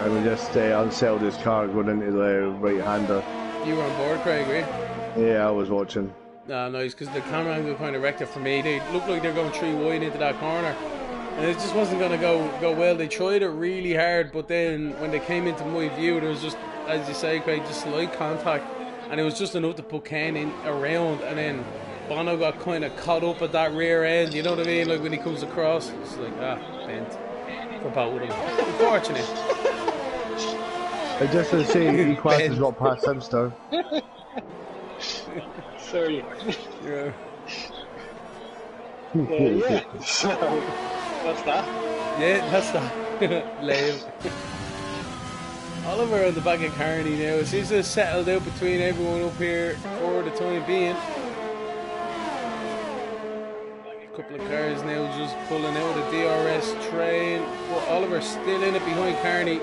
and we just unsettled his car going into the right-hander. You were on board, Craig, were you? Yeah, I was watching. No, nice, because the camera angle kind of wrecked it for me. They looked like they're going 3 wide into that corner, and it just wasn't going to go well. They tried it really hard, but then when they came into my view, there was just, as you say, Craig, just slight contact, and it was just enough to put Ken in around, and then Bono got kind of caught up at that rear end, you know what I mean? Like when he comes across, it's like, bent for both of them. Unfortunate. I just to say, he classes got past Simster. Sorry. Yeah. Yeah. So, what's that? Yeah, that's that. Lame. Oliver on the back of Carney now. It seems to have settled out between everyone up here for the time being. A couple of cars now just pulling out of the DRS train. But Oliver's still in it behind Carney.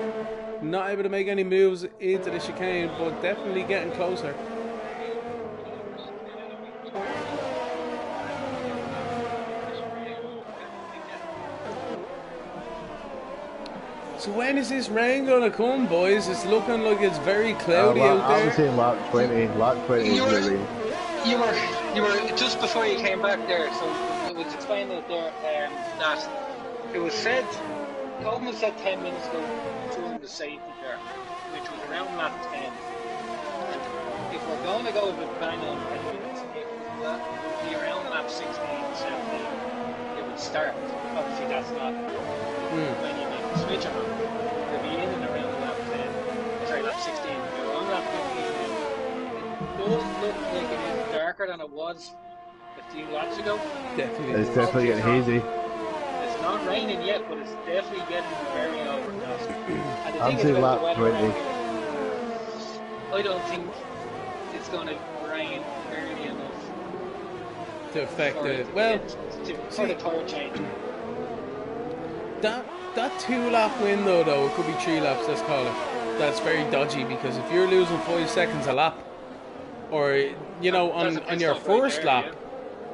Not able to make any moves into the chicane, but definitely getting closer. So when is this rain gonna come, boys? It's looking like it's very cloudy out there. I was saying lap 20. Lap 20 is the rain. You were just before you came back there. So it was explaining it there that it was said, Goldman said 10 minutes ago during the safety car, which was around lap 10. And if we're going to go with a bang on 10 minutes, it would be around lap 16, 17. It would start. Obviously, that's not when you make the switch on. It'll be in and around lap 10. Sorry, lap 16. We're on lap 15 now. It does look like it is darker than it was a few laps ago. Definitely. It's definitely getting hazy. It's not raining yet, but it's definitely getting very overcast. And the I'm thing is saying about lap the weather 20. I don't think it's going to rain early enough To affect for the... it to Well, for the tire change. that 2-lap window, though, it could be 3 laps, let's call it. That's very dodgy, because if you're losing 5 seconds a lap, or, you know, on your first lap,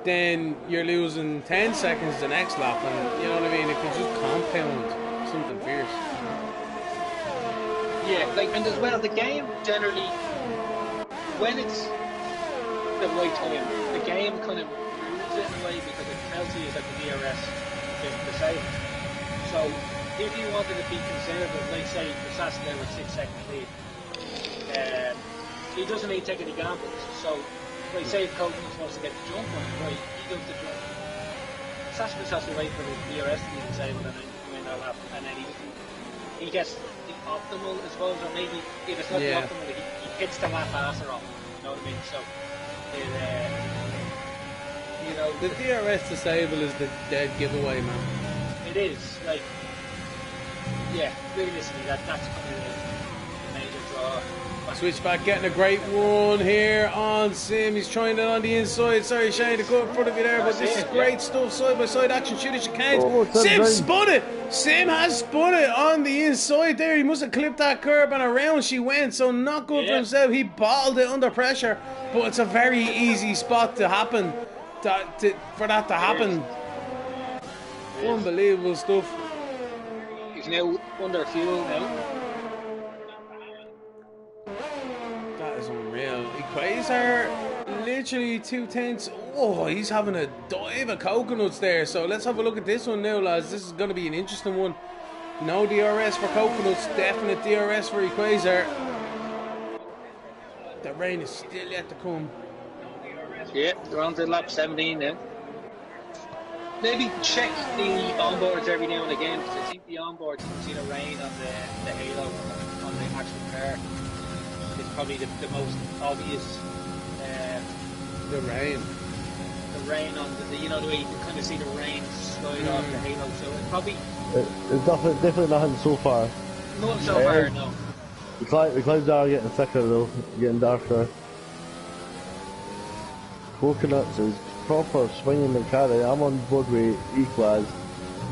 then you're losing 10 seconds the next lap, and you know what I mean? It could just compound something fierce. Yeah, like, and as well, the game generally, when it's the right time, the game kind of moves it in a way because it tells you that the DRS is disabled. So, if you wanted to be conservative, like say Verstappen there with 6 seconds lead, he doesn't need to take any gambles. So, like say if Coulthard wants to get the jump on, right, he does the jump. Verstappen has to wait for the DRS to be disabled and then win that lap, and then he gets the optimal, I suppose, or maybe if it's not the optimal, he hits the lap after all. You know what I mean? So, you know, the DRS disable is the dead giveaway, man. It is, like, yeah, realistically, that's kind of the major draw. Switchback getting a great run here on Sim. He's trying it on the inside. Sorry, Shane, to go in front of you there, but this is great stuff. Side by side action, shoot as you can. Sim spun it. Sim has spun it on the inside there. He must have clipped that curb and around she went. So not good for himself. He balled it under pressure, but it's a very easy spot to happen. For that to happen. Unbelievable stuff. He's now under fuel now. That is unreal. Equator, literally 2/10. Oh, he's having a dive of coconuts there. So let's have a look at this one now, lads. This is going to be an interesting one. No DRS for coconuts, definite DRS for Equator. The rain is still yet to come. Yeah, they're on to lap 17 now. Maybe check the onboards every now and again, because I think the onboards, you can see the rain on the halo on the actual car. It's probably the most obvious. The rain. The rain on the you know, the way you can kind of see the rain slide off the halo. So it's probably. It's definitely nothing so far. Nothing so far, no. The clouds are getting thicker though, getting darker. Coconuts is proper swinging the car. I'm on board with Equaz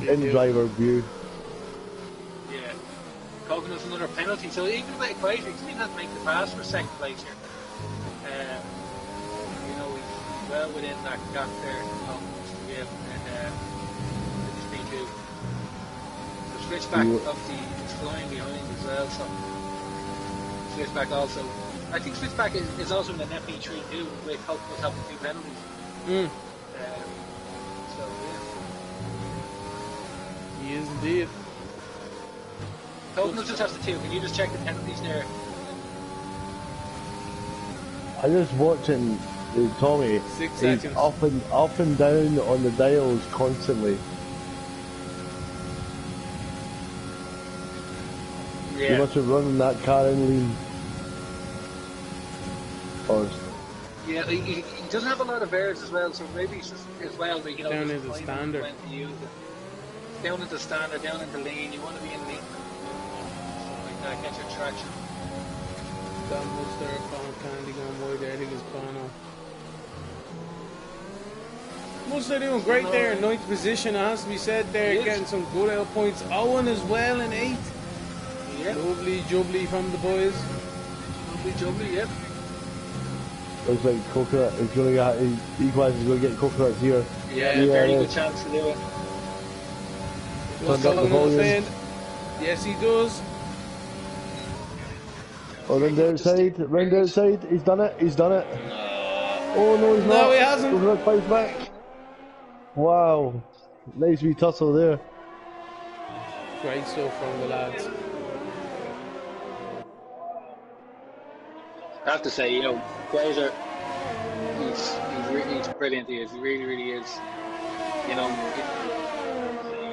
in driver view. Yeah. Coconut's another penalty, so even with Equator, he doesn't even have to make the pass for second place here. You know, he's well within that gap there. Yeah, and it's P2. The switchback obviously is flying behind as well, so switchback also. I think switchback is also in an FP3 too, with Coconut having 2 penalties. So yeah. He is indeed. Coconut just has the 2. Can you just check the penalties there? I just watching Tommy. 6 he's seconds. up and down on the dials constantly. Yeah. He must have running that car in lean. Or yeah, he doesn't have a lot of errors as well, so maybe it's just as well that, you know, down into standard. when to use it. Down into standard, down into lean. You want to be in lean. Like that, get your traction. Don Muster, Bono Candy going wide there. I think it's Bono. Muster doing great there in 9th position, it has to be said there, getting some good out points. Owen as well in 8th. Yeah. Lovely jubbly from the boys. Lovely jubbly, yeah. looks like Coconut is going to get Equaz is going to get Coconuts here. Yeah, very good chance to do it. Turn up the volume. Yes, he does. Oh, round the outside, he's done it, Oh no, he's not. No, he hasn't. Coconut fights back. Wow, nice wee tussle there. Great stuff from the lads. I have to say, you know, Glazer, he's brilliant. He is. He really is. You know,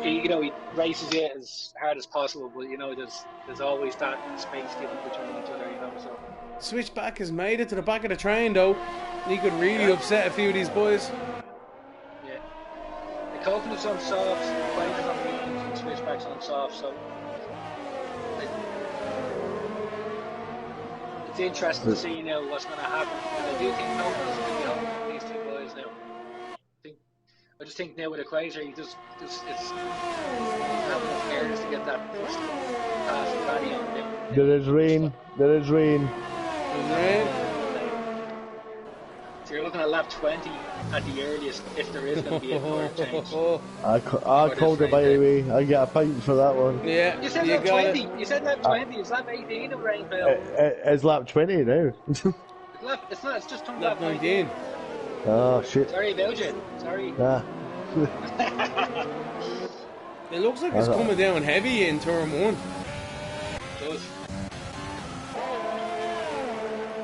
he races it as hard as possible, but you know, there's always that space given between each other. You know, so. Switchback has made it to the back of the train, though. He could really upset a few of these boys. Yeah. The Coconut's on softs, Glazer's on mediums, and Switchback's on soft. So. It's interesting to see now what's going to happen, because I do think Coconut's going to be holding these 2 boys now. I just think now with Equator, he just it's having enough areas to get that pushed past the body on him. There is rain. So you're looking at lap 20 at the earliest, if there is going to be a tire change. I called it by the way. I get a pint for that one. Yeah, you said lap 20. You said lap 20. It's lap 18 of Rainbow. It's lap 20 now. It's not. It's just turned lap 19. Oh shit. Sorry about you. Sorry. Nah. It looks like it's coming down heavy in turn 1. It does.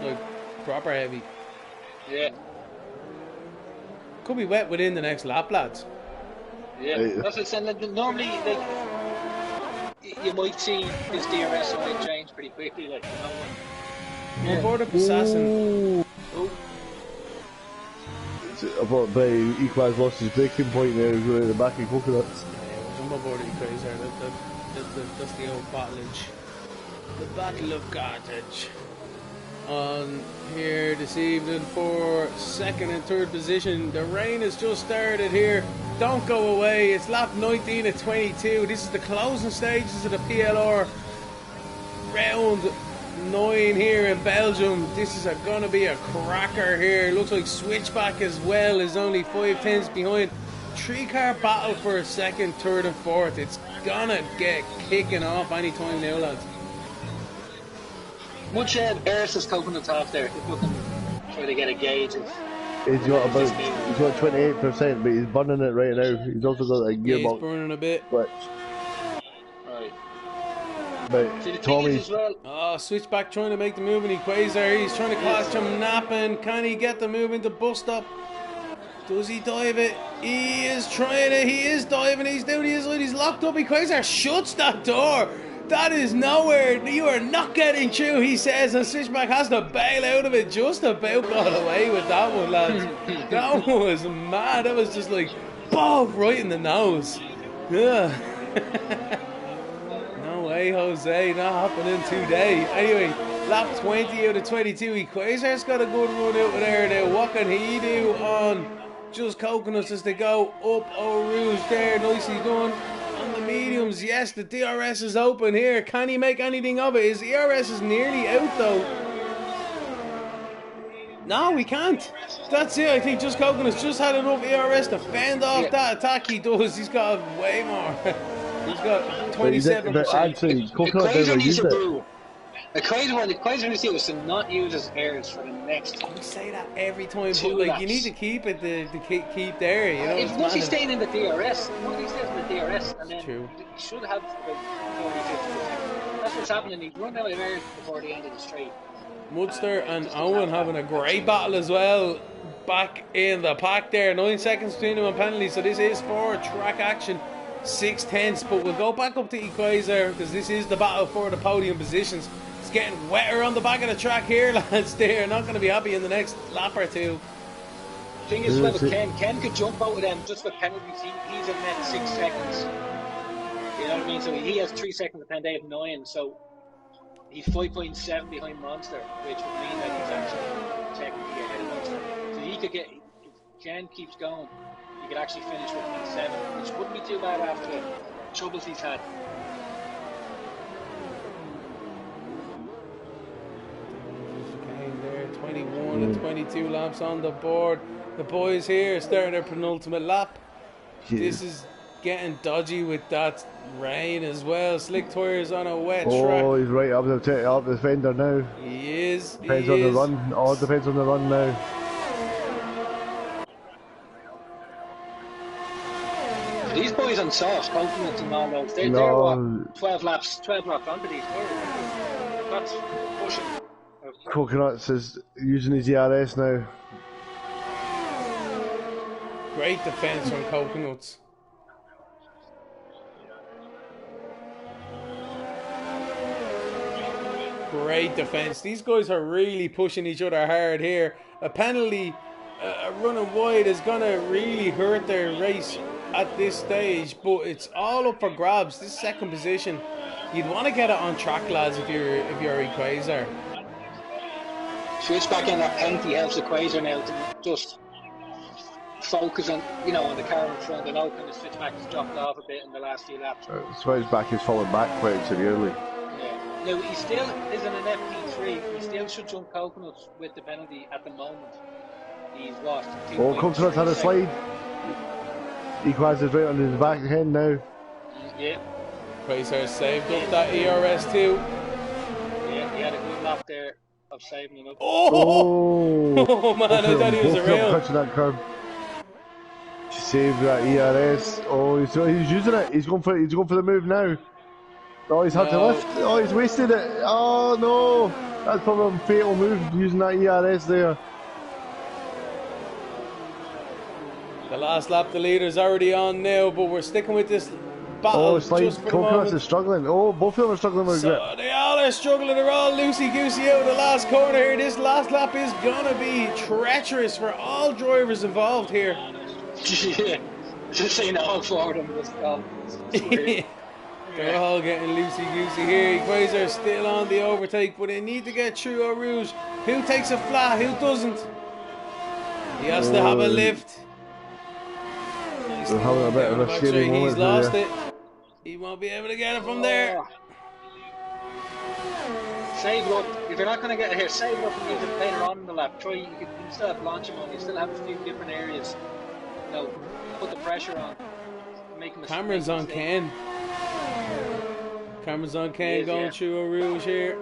Like, proper heavy. Yeah. Could be wet within the next lap, lads. Yeah. That's what I'm saying. Like, normally, like, you might see his DRS side change pretty quickly. Like, you know. On board of Assassin. Oh. But Equaz lost his braking point there, he was going at the back of Coconuts. Yeah, I'm on board of Crazy. That's the old battlage. The Battle of Carthage. On here this evening for 2nd and 3rd position. The rain has just started here. Don't go away. It's lap 19 of 22. This is the closing stages of the PLR round 9 here in Belgium. This is going to be a cracker here. Looks like Switchback as well is only 5 tenths behind. 3-car battle for 2nd, 3rd and 4th. It's gonna get kicking off any time now, lads. Much Eris is Coconut's off there. If looking try to get a gauge of. He's got 28%, but he's burning it right now. He's also got a gearbox. He's burning a bit. But right. But See, the thing Tommy, is as well, Oh, switchback trying to make the move, and Quasar, he's trying to catch him napping. Can he get the move into bus stop? Does he dive it? He is trying it. He is diving. He's doing his line. He's locked up. Quasar shuts that door. That is nowhere. You are not getting through, he says, and Switchback has to bail out of it. Just about got away with that one, lads. That one was mad. That was just like, boom, right in the nose. Yeah. No way, Jose. Not happening today. Anyway, lap 20 out of 22. Quasar's got a good run out of there now. What can he do on just coconuts as they go up Eau Rouge there? Nicely done. On the mediums, yes, the DRS is open here. Can he make anything of it? His ERS is nearly out though. No, we can't. That's it. I think just Coconuts just had enough ERS to fend off that attack he does. He's got way more. He's got 27%. but actually, Coconut never used it. The Quasar needs to do is to not use his airs for the next. We say that every time, but like you need to keep it to keep there. You know, if once he's staying in the DRS, once he stays in the DRS, and then True. he should have about 40-50%. That's what's happening. He's run out of airs before the end of the straight. Mudster and Owen having a great battle as well. Back in the pack there. 9 seconds between them on penalty. So this is for track action. 6/10. But we'll go back up to Quasar because this is the battle for the podium positions. It's getting wetter on the back of the track here, lads. They're not going to be happy in the next lap or two. The thing is, well, with Ken could jump out of them just with penalties. He's a net 6 seconds. You know what I mean? So he has 3 seconds and they have 9. So he's 5.7 behind Monster, which would mean that he's actually technically ahead of Monster. So he could get, if Ken keeps going, he could actually finish with 27, which wouldn't be too bad after the troubles he's had. There, 21 and 22 laps on the board. The boys here starting their penultimate lap. This is getting dodgy with that rain as well. Slick tires on a wet track. Oh, he's right up the fender now. He is. Depends on the run. Oh, it depends on the run now. These boys on soft, Coconuts and all those, they're what, 12 laps onto these tires. That's pushing. Coconuts is using his ERS now. Great defense from Coconuts. Great defense. These guys are really pushing each other hard here. A penalty, running wide is going to really hurt their race at this stage, but it's all up for grabs. This second position, you'd want to get it on track, lads, if you're Quasar. Switch back in that penalty helps the Quasar now to just focus on, on the car in front. I know kind of Switchback has dropped off a bit in the last few laps. Switchback is falling back quite severely. Yeah. Now he still is in an FP3. He still should jump Coconuts with the penalty at the moment. He's what? Oh, Coconuts had a slide. Equalizer's right on his back end now. Yeah. Quasar saved up that ERS too. Yeah, he had a good lap there of saving it up. Oh man, I thought he was around. Touching that curb. She saved that ERS. Oh, he's using it. He's going for the move now. Oh, he's had to lift. Oh, he's wasted it. Oh no, that's probably a fatal move using that ERS there. The last lap, the leader's already on now, but we're sticking with this battle. Oh, it's like just for Coconuts is struggling. Oh, both of them are struggling with grip. So they all are struggling. They're all loosey-goosey out of the last corner here. This last lap is gonna be treacherous for all drivers involved here. Yeah, just saying all four of them just gone. They're all getting loosey-goosey here. Quasar still on the overtake, but they need to get through Eau Rouge. Who takes a flat? Who doesn't? He has to have a lift. They're having a bit of a scary moment. He's lost it. He won't be able to get it from there. Save it up. If you're not going to get it here, save it up and use it later on in the lap. Try. You can still have launching on. You still have a few different areas. Put the pressure on. Cameron's on Ken. Cameron's on Ken going through Eau Rouge here.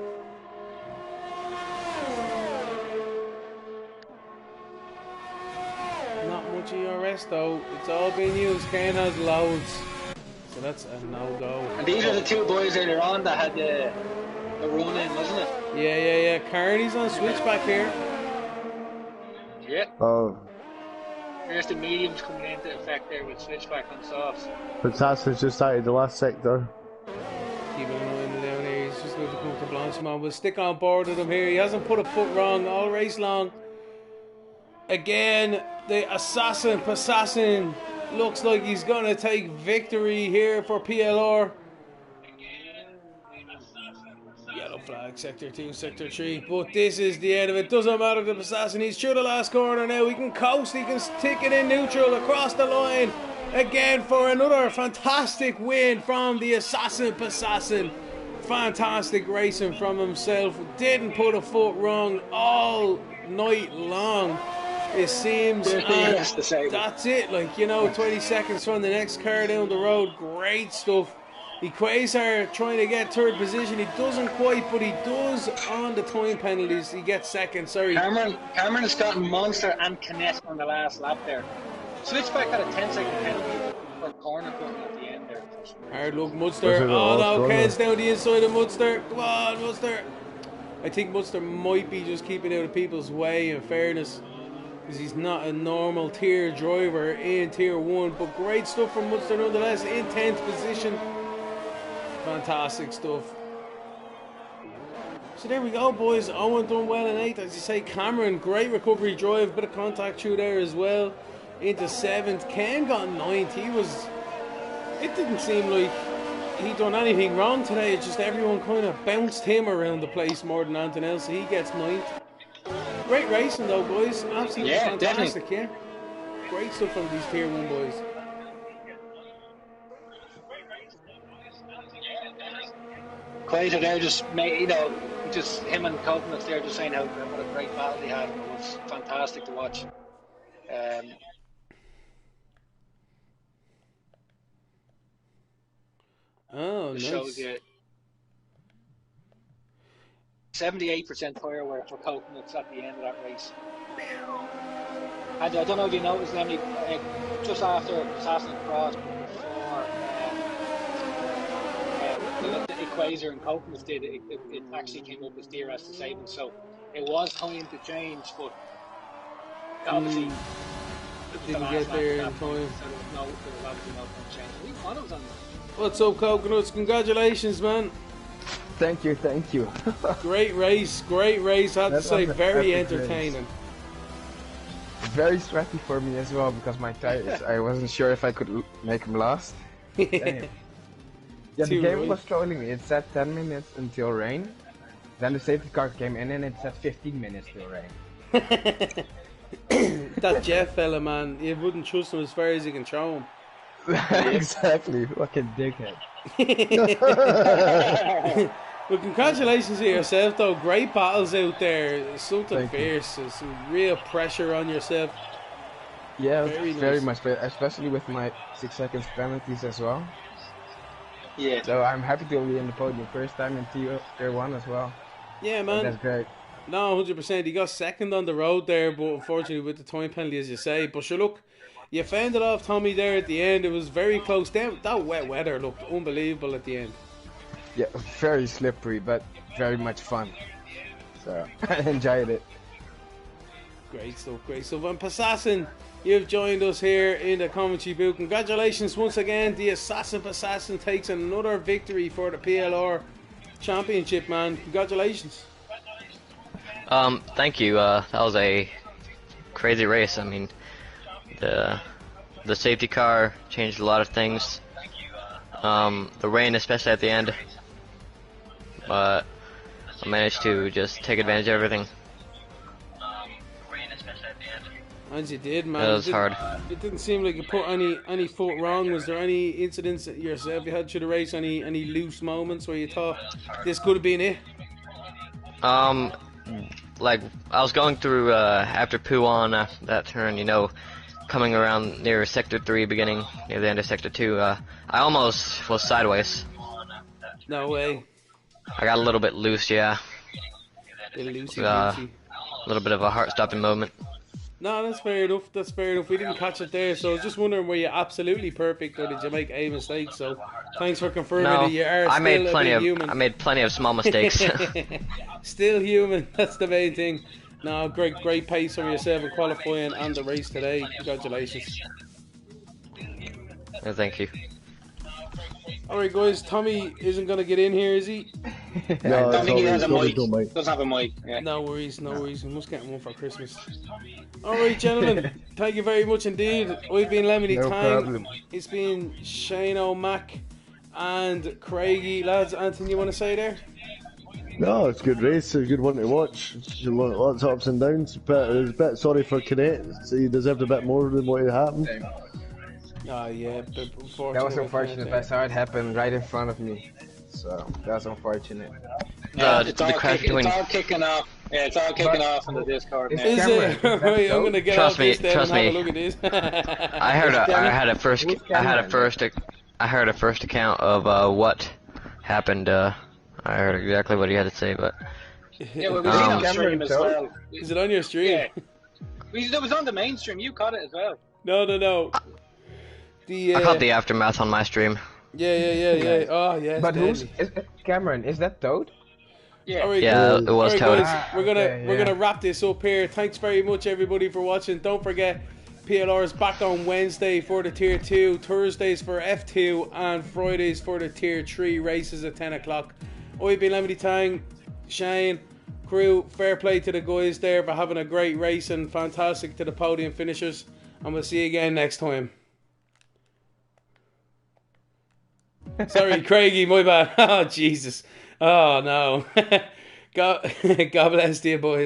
Not much ERS though. It's all being used. Ken has loads. So that's a no-go. And these are the two boys earlier on that had the run in, wasn't it? Yeah. Carney's on switchback here. Yeah. Oh, There's the mediums coming into effect there with switchback on softs. Fantastic's just started the last sector. Keep an eye on the down here. He's just going to come to Blanchimont. We'll stick on board with him here. He hasn't put a foot wrong all race long. Again, the Assassin looks like he's going to take victory here for PLR. Yellow flag, sector 2, sector 3. But this is the end of it. Doesn't matter to Assassin. He's through the last corner now. He can coast. He can stick it in neutral across the line. Again for another fantastic win from the Assassin. Fantastic racing from himself. Didn't put a foot wrong all night long, it seems. And that's it. Like, you know, 20 seconds from the next car down the road. Great stuff. Equator trying to get third position. He doesn't quite, but he does on the time penalties. He gets second. Sorry. Cameron has gotten Monster and Kinet on the last lap there. Switchback had a 10-second penalty for corner cutting at the end there. Hard luck, Mudster. Oh no, Ken's down the inside of Mudster. Come on, Mudster. I think Mudster might be just keeping out of people's way, in fairness, because he's not a normal tier driver in tier 1. But great stuff from Mudster nonetheless, in 10th position. Fantastic stuff. So there we go, boys. Owen done well in 8th. As you say, Cameron, great recovery drive. Bit of contact through there as well. Into 7th. Ken got 9th. It didn't seem like he'd done anything wrong today. It's just everyone kind of bounced him around the place more than anything else. So he gets 9th. Great racing though, boys. Absolutely fantastic, definitely. Yeah. Great stuff from these tier 1 boys. Quater there just made, you know, just him and Copeland there just saying what a great battle they had. It was fantastic to watch. Oh, nice. Nice. Shows you 78% firewear for Copeland at the end of that race. And I don't know if you noticed, Lemmy, just after Assassin crossed before the Equator and Copeland did, it actually came up as DRS disabled, so it was time to change, but obviously didn't get there in time. So there was obviously no point change. We thought it was on. What's up, Coconuts? Congratulations, man. Thank you. Great race. I have to say, very entertaining. Race. Very sweaty for me as well, because my tires, I wasn't sure if I could make them last. Yeah, the game was trolling me. It said 10 minutes until rain. Then the safety car came in and it said 15 minutes till rain. That Jeff fella, man, you wouldn't trust him as far as you can throw him. Exactly, fucking dickhead. Well, congratulations to yourself, though. Great battles out there. Something fierce. Some real pressure on yourself. Yeah, very nice. much, especially with my 6 seconds penalties as well. Yeah. So I'm happy to be in the podium first time in tier 1 as well. Yeah, man. So that's great. No, 100%. He got second on the road there, but unfortunately with the time penalty, as you say. But sure, look, you fended off Tommy there at the end. It was very close. That wet weather looked unbelievable at the end. Yeah, very slippery, but very much fun. So I enjoyed it. Great stuff. And Passassin, you've joined us here in the commentary booth. Congratulations once again. The Assassin takes another victory for the PLR Championship, man. Congratulations. Thank you. That was a crazy race. I mean, the safety car changed a lot of things. The rain, especially at the end, but I managed to just take advantage of everything. As you did, man. It was hard. It didn't seem like you put any foot wrong. Was there any incidents yourself you had through the race? Any loose moments where you thought this could have been it? Like I was going through after Puan after that turn, you know, coming around near sector 3, beginning near the end of sector 2. I almost was sideways. No way. I got a little bit loose, yeah. A A little bit of a heart-stopping moment. No, that's fair enough. That's fair enough. We didn't catch it there, so I was just wondering, were you absolutely perfect, or did you make a mistake? So, thanks for confirming No, that you are I still made a plenty bit of human. I made plenty of small mistakes. Still human. That's the main thing. No, great pace from yourself in qualifying and the race today. Congratulations. Yeah, thank you. All right, guys. Tommy isn't gonna get in here, is he? No, I don't think he has a Tommy's mic. no mic. Doesn't have a mic. Yeah. No worries, no worries. We must get him one for Christmas. All right, gentlemen. Thank you very much indeed. I've been Lemony No Tang. problem. It's been Shane O'Mac and Craigie. Lads, anything you want to say there? No, it's a good race. It's a good one to watch. Lots of ups and downs. But it was a bit sorry for Cadet. So he deserved a bit more than what had happened. Oh, yeah. But unfortunately, That was unfortunate. I saw it happen right in front of me. So, that's unfortunate. It's all crash kicking, between- it's all kicking off. Yeah, it's all kicking off on the Discord now. Is Cameron, it? is that Right, I'm dope? going to get Trust off me, this then trust and have me. a look at this. I heard Who's I heard a first account of what happened. I heard exactly what he had to say, but Yeah, well, we've seen it on Cameron stream as Toad? well. Is it on your stream? Yeah. It was on the mainstream. You caught it as well. No. The, I caught the aftermath on my stream. Yeah. Oh, yeah. But Cameron, is that Toad? Yeah. All right, Yeah, it was Alright, Toad. guys, we're yeah. gonna wrap this up here. Thanks very much everybody for watching. Don't forget, PLR is back on Wednesday for the Tier 2, Thursdays for F2, and Fridays for the Tier 3 races at 10 o'clock. I've been Lemony Tang, Shane, crew. Fair play to the guys there for having a great race, and fantastic to the podium finishers. And we'll see you again next time. Sorry, Craigie, my bad. Oh, Jesus. Oh, no. God bless you, boys.